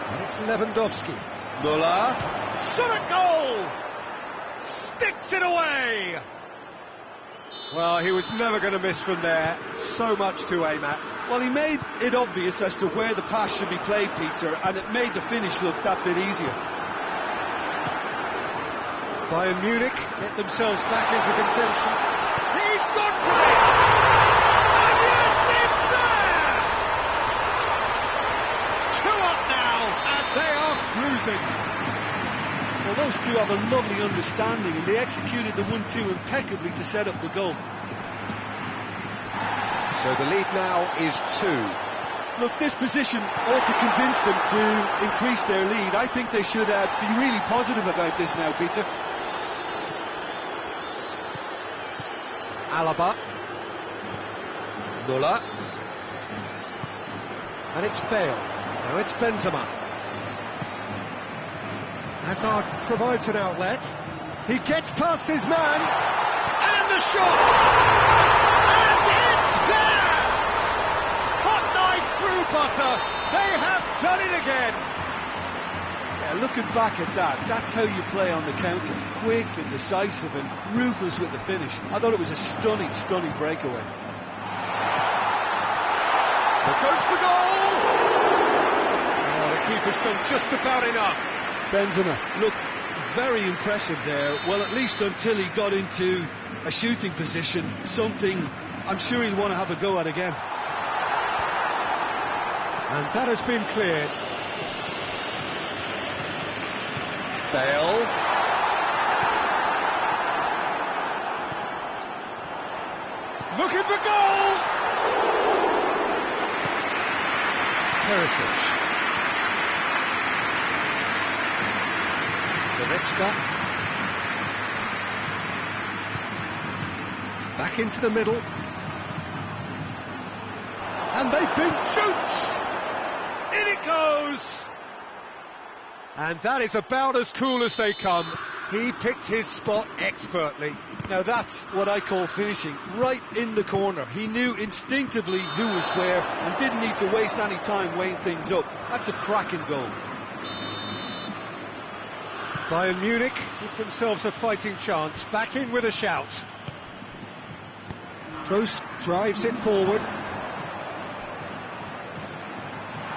And it's Lewandowski. Muller. Shot a goal! Sticks it away! Well, he was never going to miss from there. So much to aim at. Well, he made it obvious as to where the pass should be played, Peter, and it made the finish look that bit easier. Bayern Munich get themselves back into contention. He's gone for it! And yes, it's there! 2 up now, and they are cruising. Well, those two have a lovely understanding, and they executed the 1-2 impeccably to set up the goal. So the lead now is 2. Look, this position ought to convince them to increase their lead. I think they should be really positive about this now, Peter. Alaba. Muller. And it's Bale. Now it's Benzema. Hazard provides an outlet. He gets past his man. And the shot! And it's there! Hot knife through butter. They have done it again. Yeah, looking back at that, that's how you play on the counter. Quick and decisive and ruthless with the finish. I thought it was a stunning, stunning breakaway. There goes the goal! Oh, the keeper's done just about enough. Benzema looked very impressive there, well, at least until he got into a shooting position, something I'm sure he'll want to have a go at again. And that has been cleared. Bale. Looking for goal! Perisic. Back into the middle. And they've been shoots! In it goes! And that is about as cool as they come. He picked his spot expertly. Now that's what I call finishing, right in the corner. He knew instinctively who was where and didn't need to waste any time weighing things up. That's a cracking goal. Bayern Munich give themselves a fighting chance, back in with a shout. Kroos drives it forward.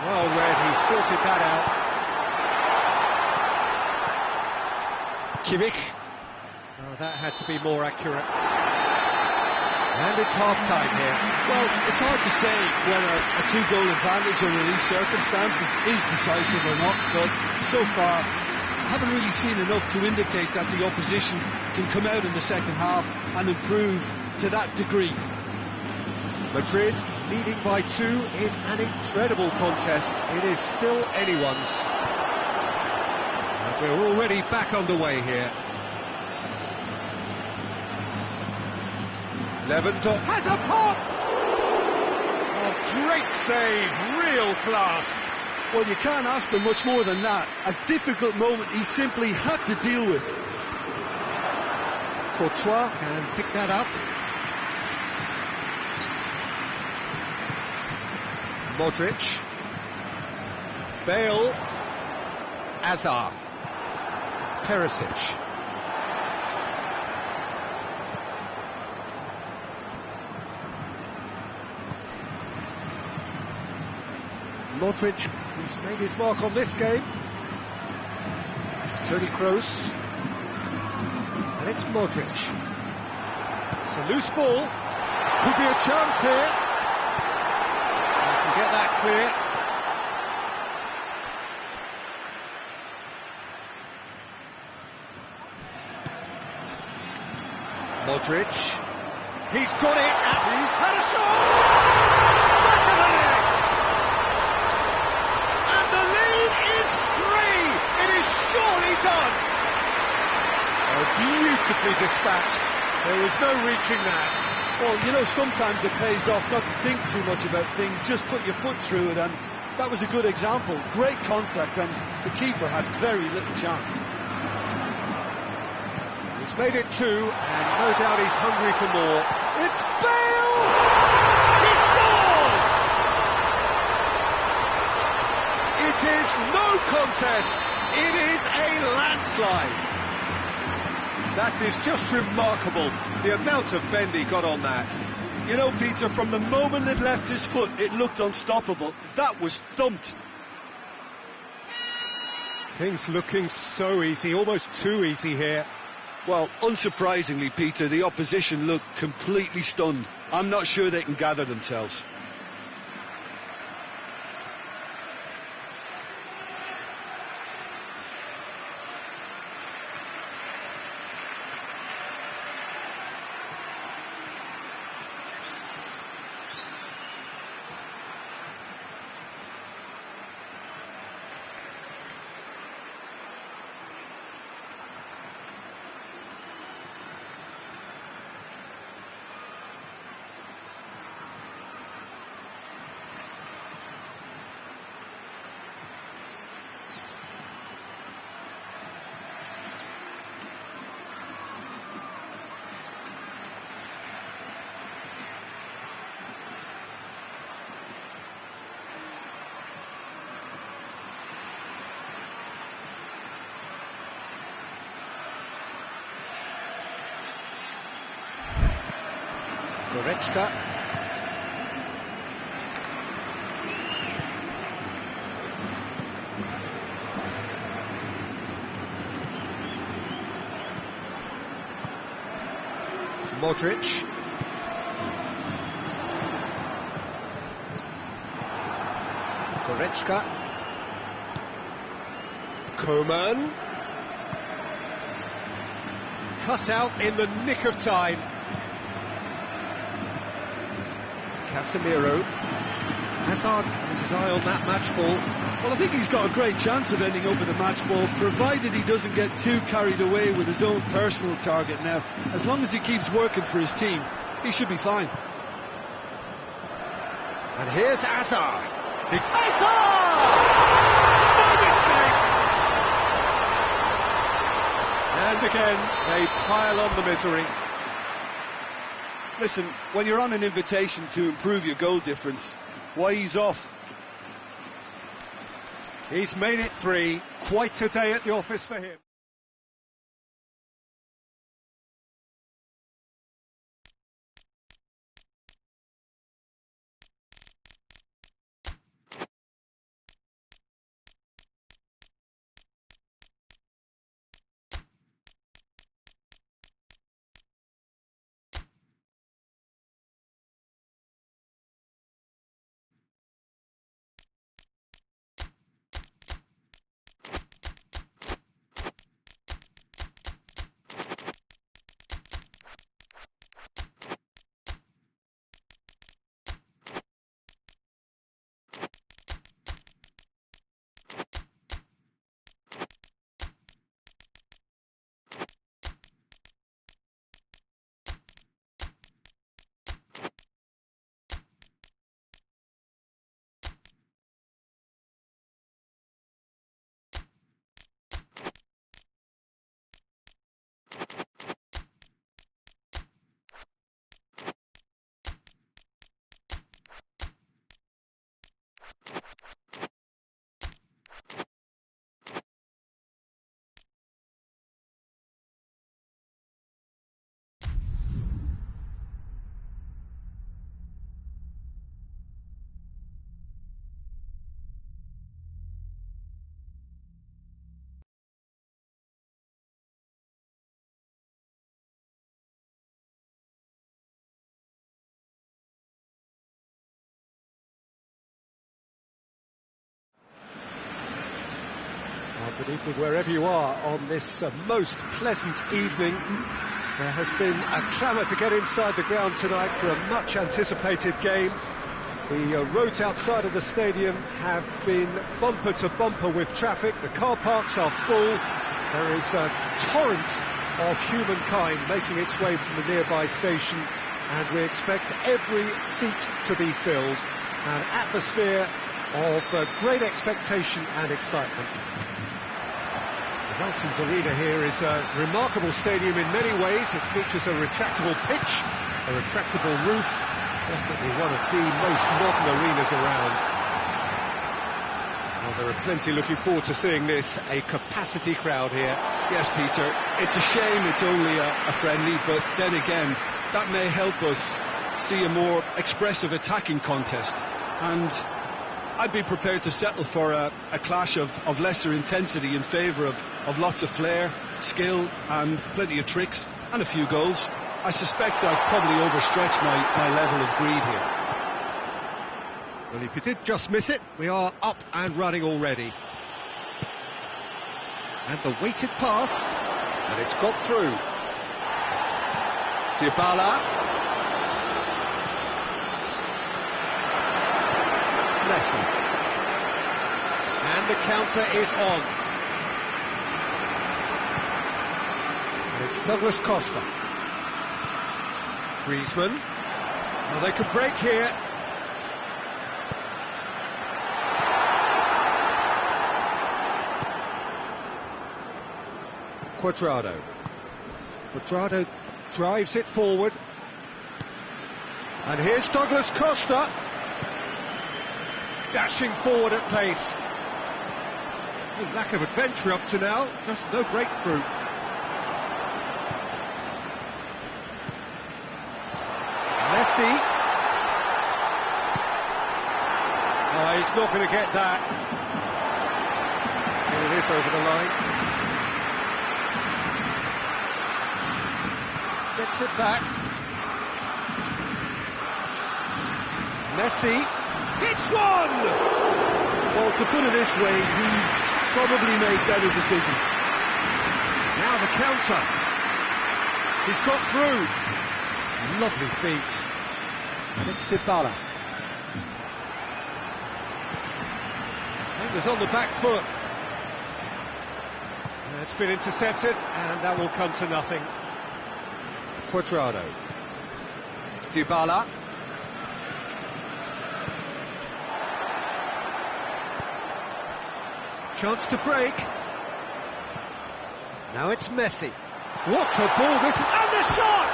Well read, he sorted that out. Kimmich. Oh, that had to be more accurate. And it's half-time here. Well, it's hard to say whether a 2-goal advantage under these circumstances is decisive or not, but so far I haven't really seen enough to indicate that the opposition can come out in the second half and improve to that degree. Madrid leading by 2 in an incredible contest. It is still anyone's. And we're already back underway here. Lewandowski has a pop! Oh, great save, real class. Well, you can't ask for much more than that. A difficult moment he simply had to deal with. Courtois can pick that up. Modric. Bale. Azar. Perisic. Modric, who's made his mark on this game. Toni Kroos. And it's Modric. It's a loose ball. Could be a chance here. You can get that clear. Modric. He's got it, and he's had a shot! Back of the net! And the lead is 3! It is surely done! Oh, beautifully dispatched. There was no reaching that. Well, you know, sometimes it pays off not to think too much about things, just put your foot through it, and that was a good example. Great contact, and the keeper had very little chance. He's made it 2, and no doubt he's hungry for more. It's Bale! He scores! It is no contest. It is a landslide. That is just remarkable, the amount of bend he got on that. You know, Peter, from the moment it left his foot, it looked unstoppable. That was thumped. Things looking so easy, almost too easy here. Well, unsurprisingly, Peter, the opposition looked completely stunned. I'm not sure they can gather themselves. Goretzka. Modric. Goretzka. Coman. Cut out in the nick of time. Casemiro. Hazard has his eye on that match ball. Well, I think he's got a great chance of ending up with a match ball, provided he doesn't get too carried away with his own personal target now. As long as he keeps working for his team, he should be fine. And here's Hazard. Hazard! No mistake! And again, they pile on the misery. Listen, when you're on an invitation to improve your goal difference, why ease off? He's made it 3. Quite a day at the office for him. Good evening wherever you are on this most pleasant evening. There has been a clamour to get inside the ground tonight for a much anticipated game. The roads outside of the stadium have been bumper to bumper with traffic. The car parks are full. There is a torrent of humankind making its way from the nearby station, and we expect every seat to be filled. An atmosphere of great expectation and excitement. The Mountains Arena here is a remarkable stadium in many ways. It features a retractable pitch, a retractable roof, definitely one of the most modern arenas around. Well, there are plenty looking forward to seeing this, a capacity crowd here. Yes, Peter, it's a shame it's only a friendly, but then again, that may help us see a more expressive attacking contest. And I'd be prepared to settle for a clash of lesser intensity in favour of lots of flair, skill and plenty of tricks and a few goals. I suspect I've probably overstretched my level of greed here. Well, if you did just miss it, we are up and running already. And the weighted pass, and it's got through. Dybala. Messi. And the counter is on. And it's Douglas Costa. Griezmann. Well, they could break here. Cuadrado. Cuadrado drives it forward. And here's Douglas Costa. Dashing forward at pace. No lack of adventure up to now, just no breakthrough. Messi. Oh, he's not going to get that. Here it is over the line. Gets it back. Messi. Hits one! Well, to put it this way, he's probably made better decisions. Now the counter. He's got through. Lovely feet. And it's Dybala. Fingers on the back foot. And it's been intercepted, and that will come to nothing. Cuadrado. Dybala. Chance to break. Now it's Messi. What a ball this is. And the shot!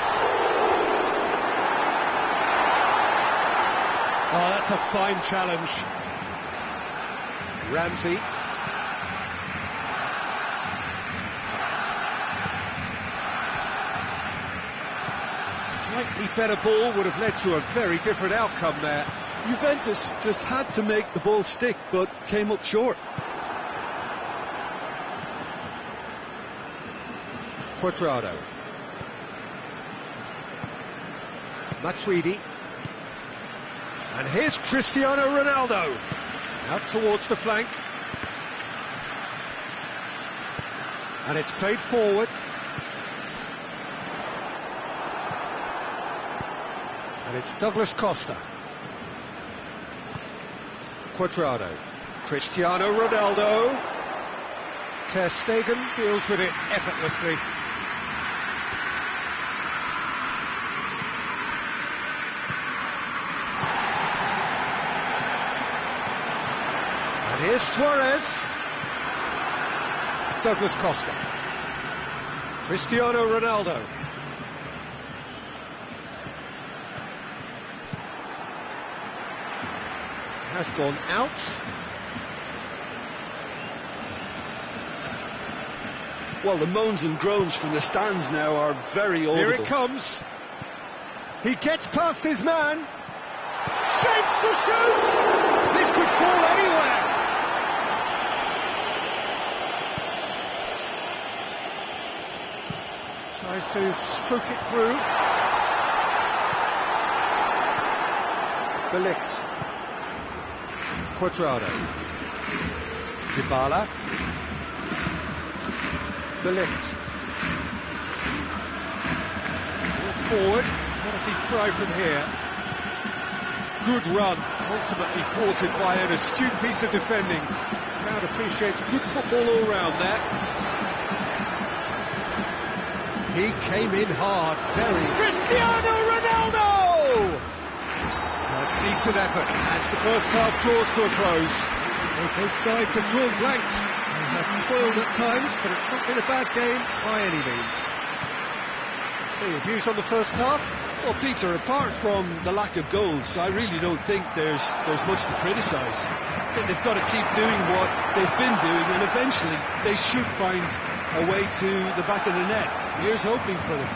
Oh, that's a fine challenge. Ramsey. A slightly better ball would have led to a very different outcome there. Juventus just had to make the ball stick, but came up short. Cuadrado. Matuidi. And here's Cristiano Ronaldo. Out towards the flank. And it's played forward. And it's Douglas Costa. Cuadrado. Cristiano Ronaldo. Ter Stegen deals with it effortlessly. And here's Suarez. Douglas Costa. Cristiano Ronaldo. Has gone out. Well, the moans and groans from the stands now are very audible. Here it comes. He gets past his man. Shapes to shoot! This could fall anywhere. Tries to stroke it through. De Ligt. Cuadrado. Dybala. De Ligt. Forward. What does he try from here? Good run, ultimately thwarted by an astute piece of defending. Crowd appreciates good football all round there. He came in hard, very. Cristiano Ronaldo! A decent effort as the first half draws to a close. Both sides have drawn blanks. They have toiled at times, but it's not been a bad game by any means. So your views on the first half? Well, Peter, apart from the lack of goals, I really don't think there's much to criticise. I think they've got to keep doing what they've been doing, and eventually they should find a way to the back of the net. Here's hoping for them.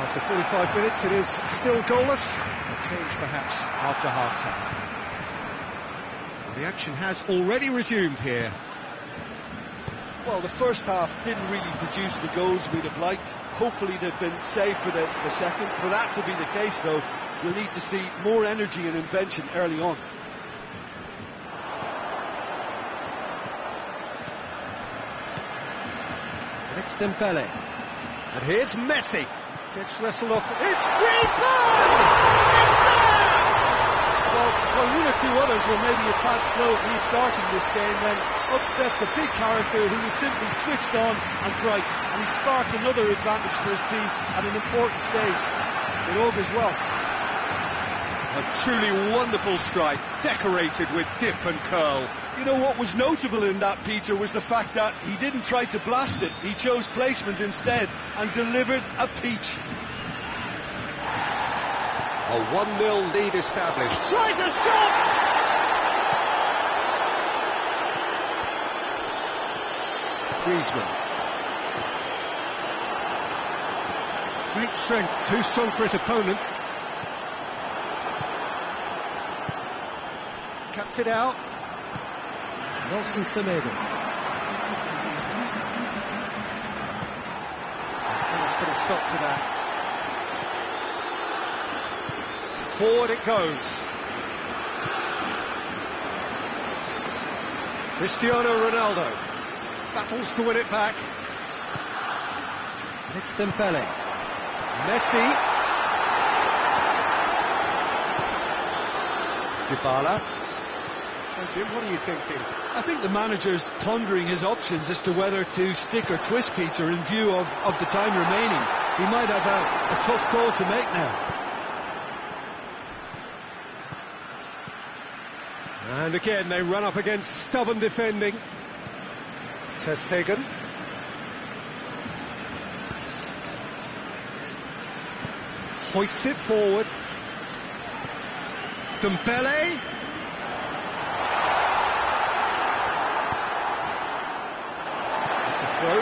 After 45 minutes, it is still goalless. A change perhaps after half-time. The action has already resumed here. Well, the first half didn't really produce the goals we'd have liked. Hopefully they've been saved for the second. For that to be the case, though, we'll need to see more energy and invention early on. It's Dembele. And here's Messi. Gets wrestled off. It's Griezmann! Well, one or two others were maybe a tad slow at restarting this game, then up steps a big character who was simply switched on and bright, and he sparked another advantage for his team at an important stage. It augurs well. A truly wonderful strike, decorated with dip and curl. You know what was notable in that, Peter, was the fact that he didn't try to blast it. He chose placement instead and delivered a peach. A 1-0 lead established. Tries a shot! Griezmann. Great strength, too strong for his opponent. Cuts it out. Nelson Semedo. Let's put a stop to that. Forward it goes. Cristiano Ronaldo battles to win it back. And it's Dembele. Messi. Dybala. So Jim, what are you thinking? I think the manager's pondering his options as to whether to stick or twist, Peter, in view of the time remaining. He might have a tough call to make now. And again, they run up against stubborn defending. Ter Stegen. Hoists it forward. Dembele. It's a throw.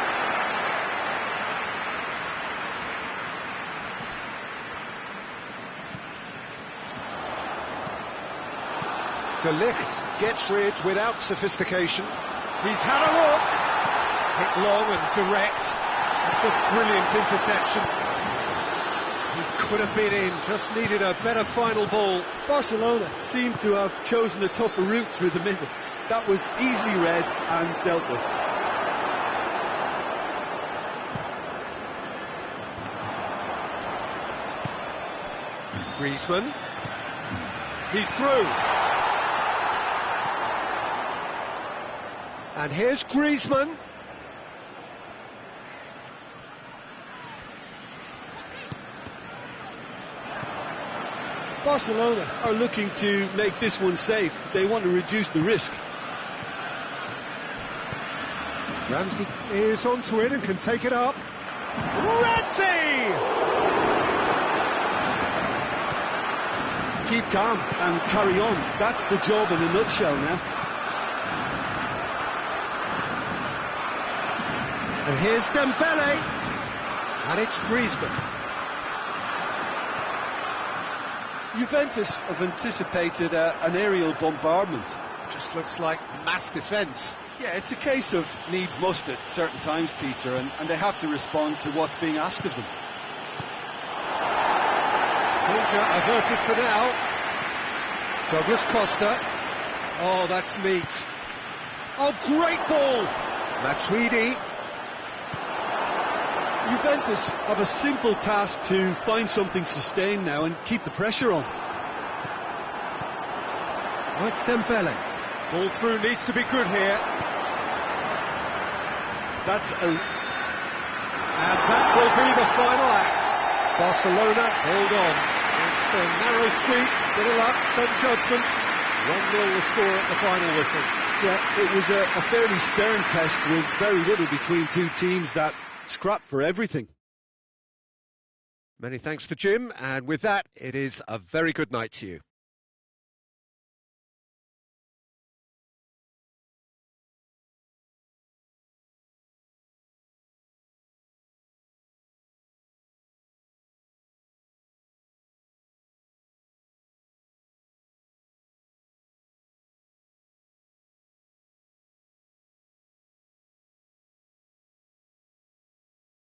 De Ligt gets rid without sophistication. He's had a look. Hit long and direct. That's a brilliant interception. He could have been in, just needed a better final ball. Barcelona seemed to have chosen a tougher route through the middle. That was easily read and dealt with. Griezmann. He's through. And here's Griezmann. Barcelona are looking to make this one safe. They want to reduce the risk. Ramsey is onto it and can take it up. Ramsey! Keep calm and carry on. That's the job in a nutshell now. And here's Dembele. And it's Griezmann. Juventus have anticipated an aerial bombardment. Just looks like mass defence. Yeah, it's a case of needs must at certain times, Peter, and they have to respond to what's being asked of them. Danger averted for now. Douglas Costa. Oh, that's neat. Oh, great ball. Matuidi. Juventus have a simple task to find something sustained now and keep the pressure on. Right, Dembele. Ball through needs to be good here. And that will be the final act. Barcelona hold on. It's a narrow squeak, bit of luck, some judgment. 1-0 the score at the final whistle. Yeah, it was a fairly stern test with very little between two teams that scrapped for everything. Many thanks to Jim, and with that, it is a very good night to you.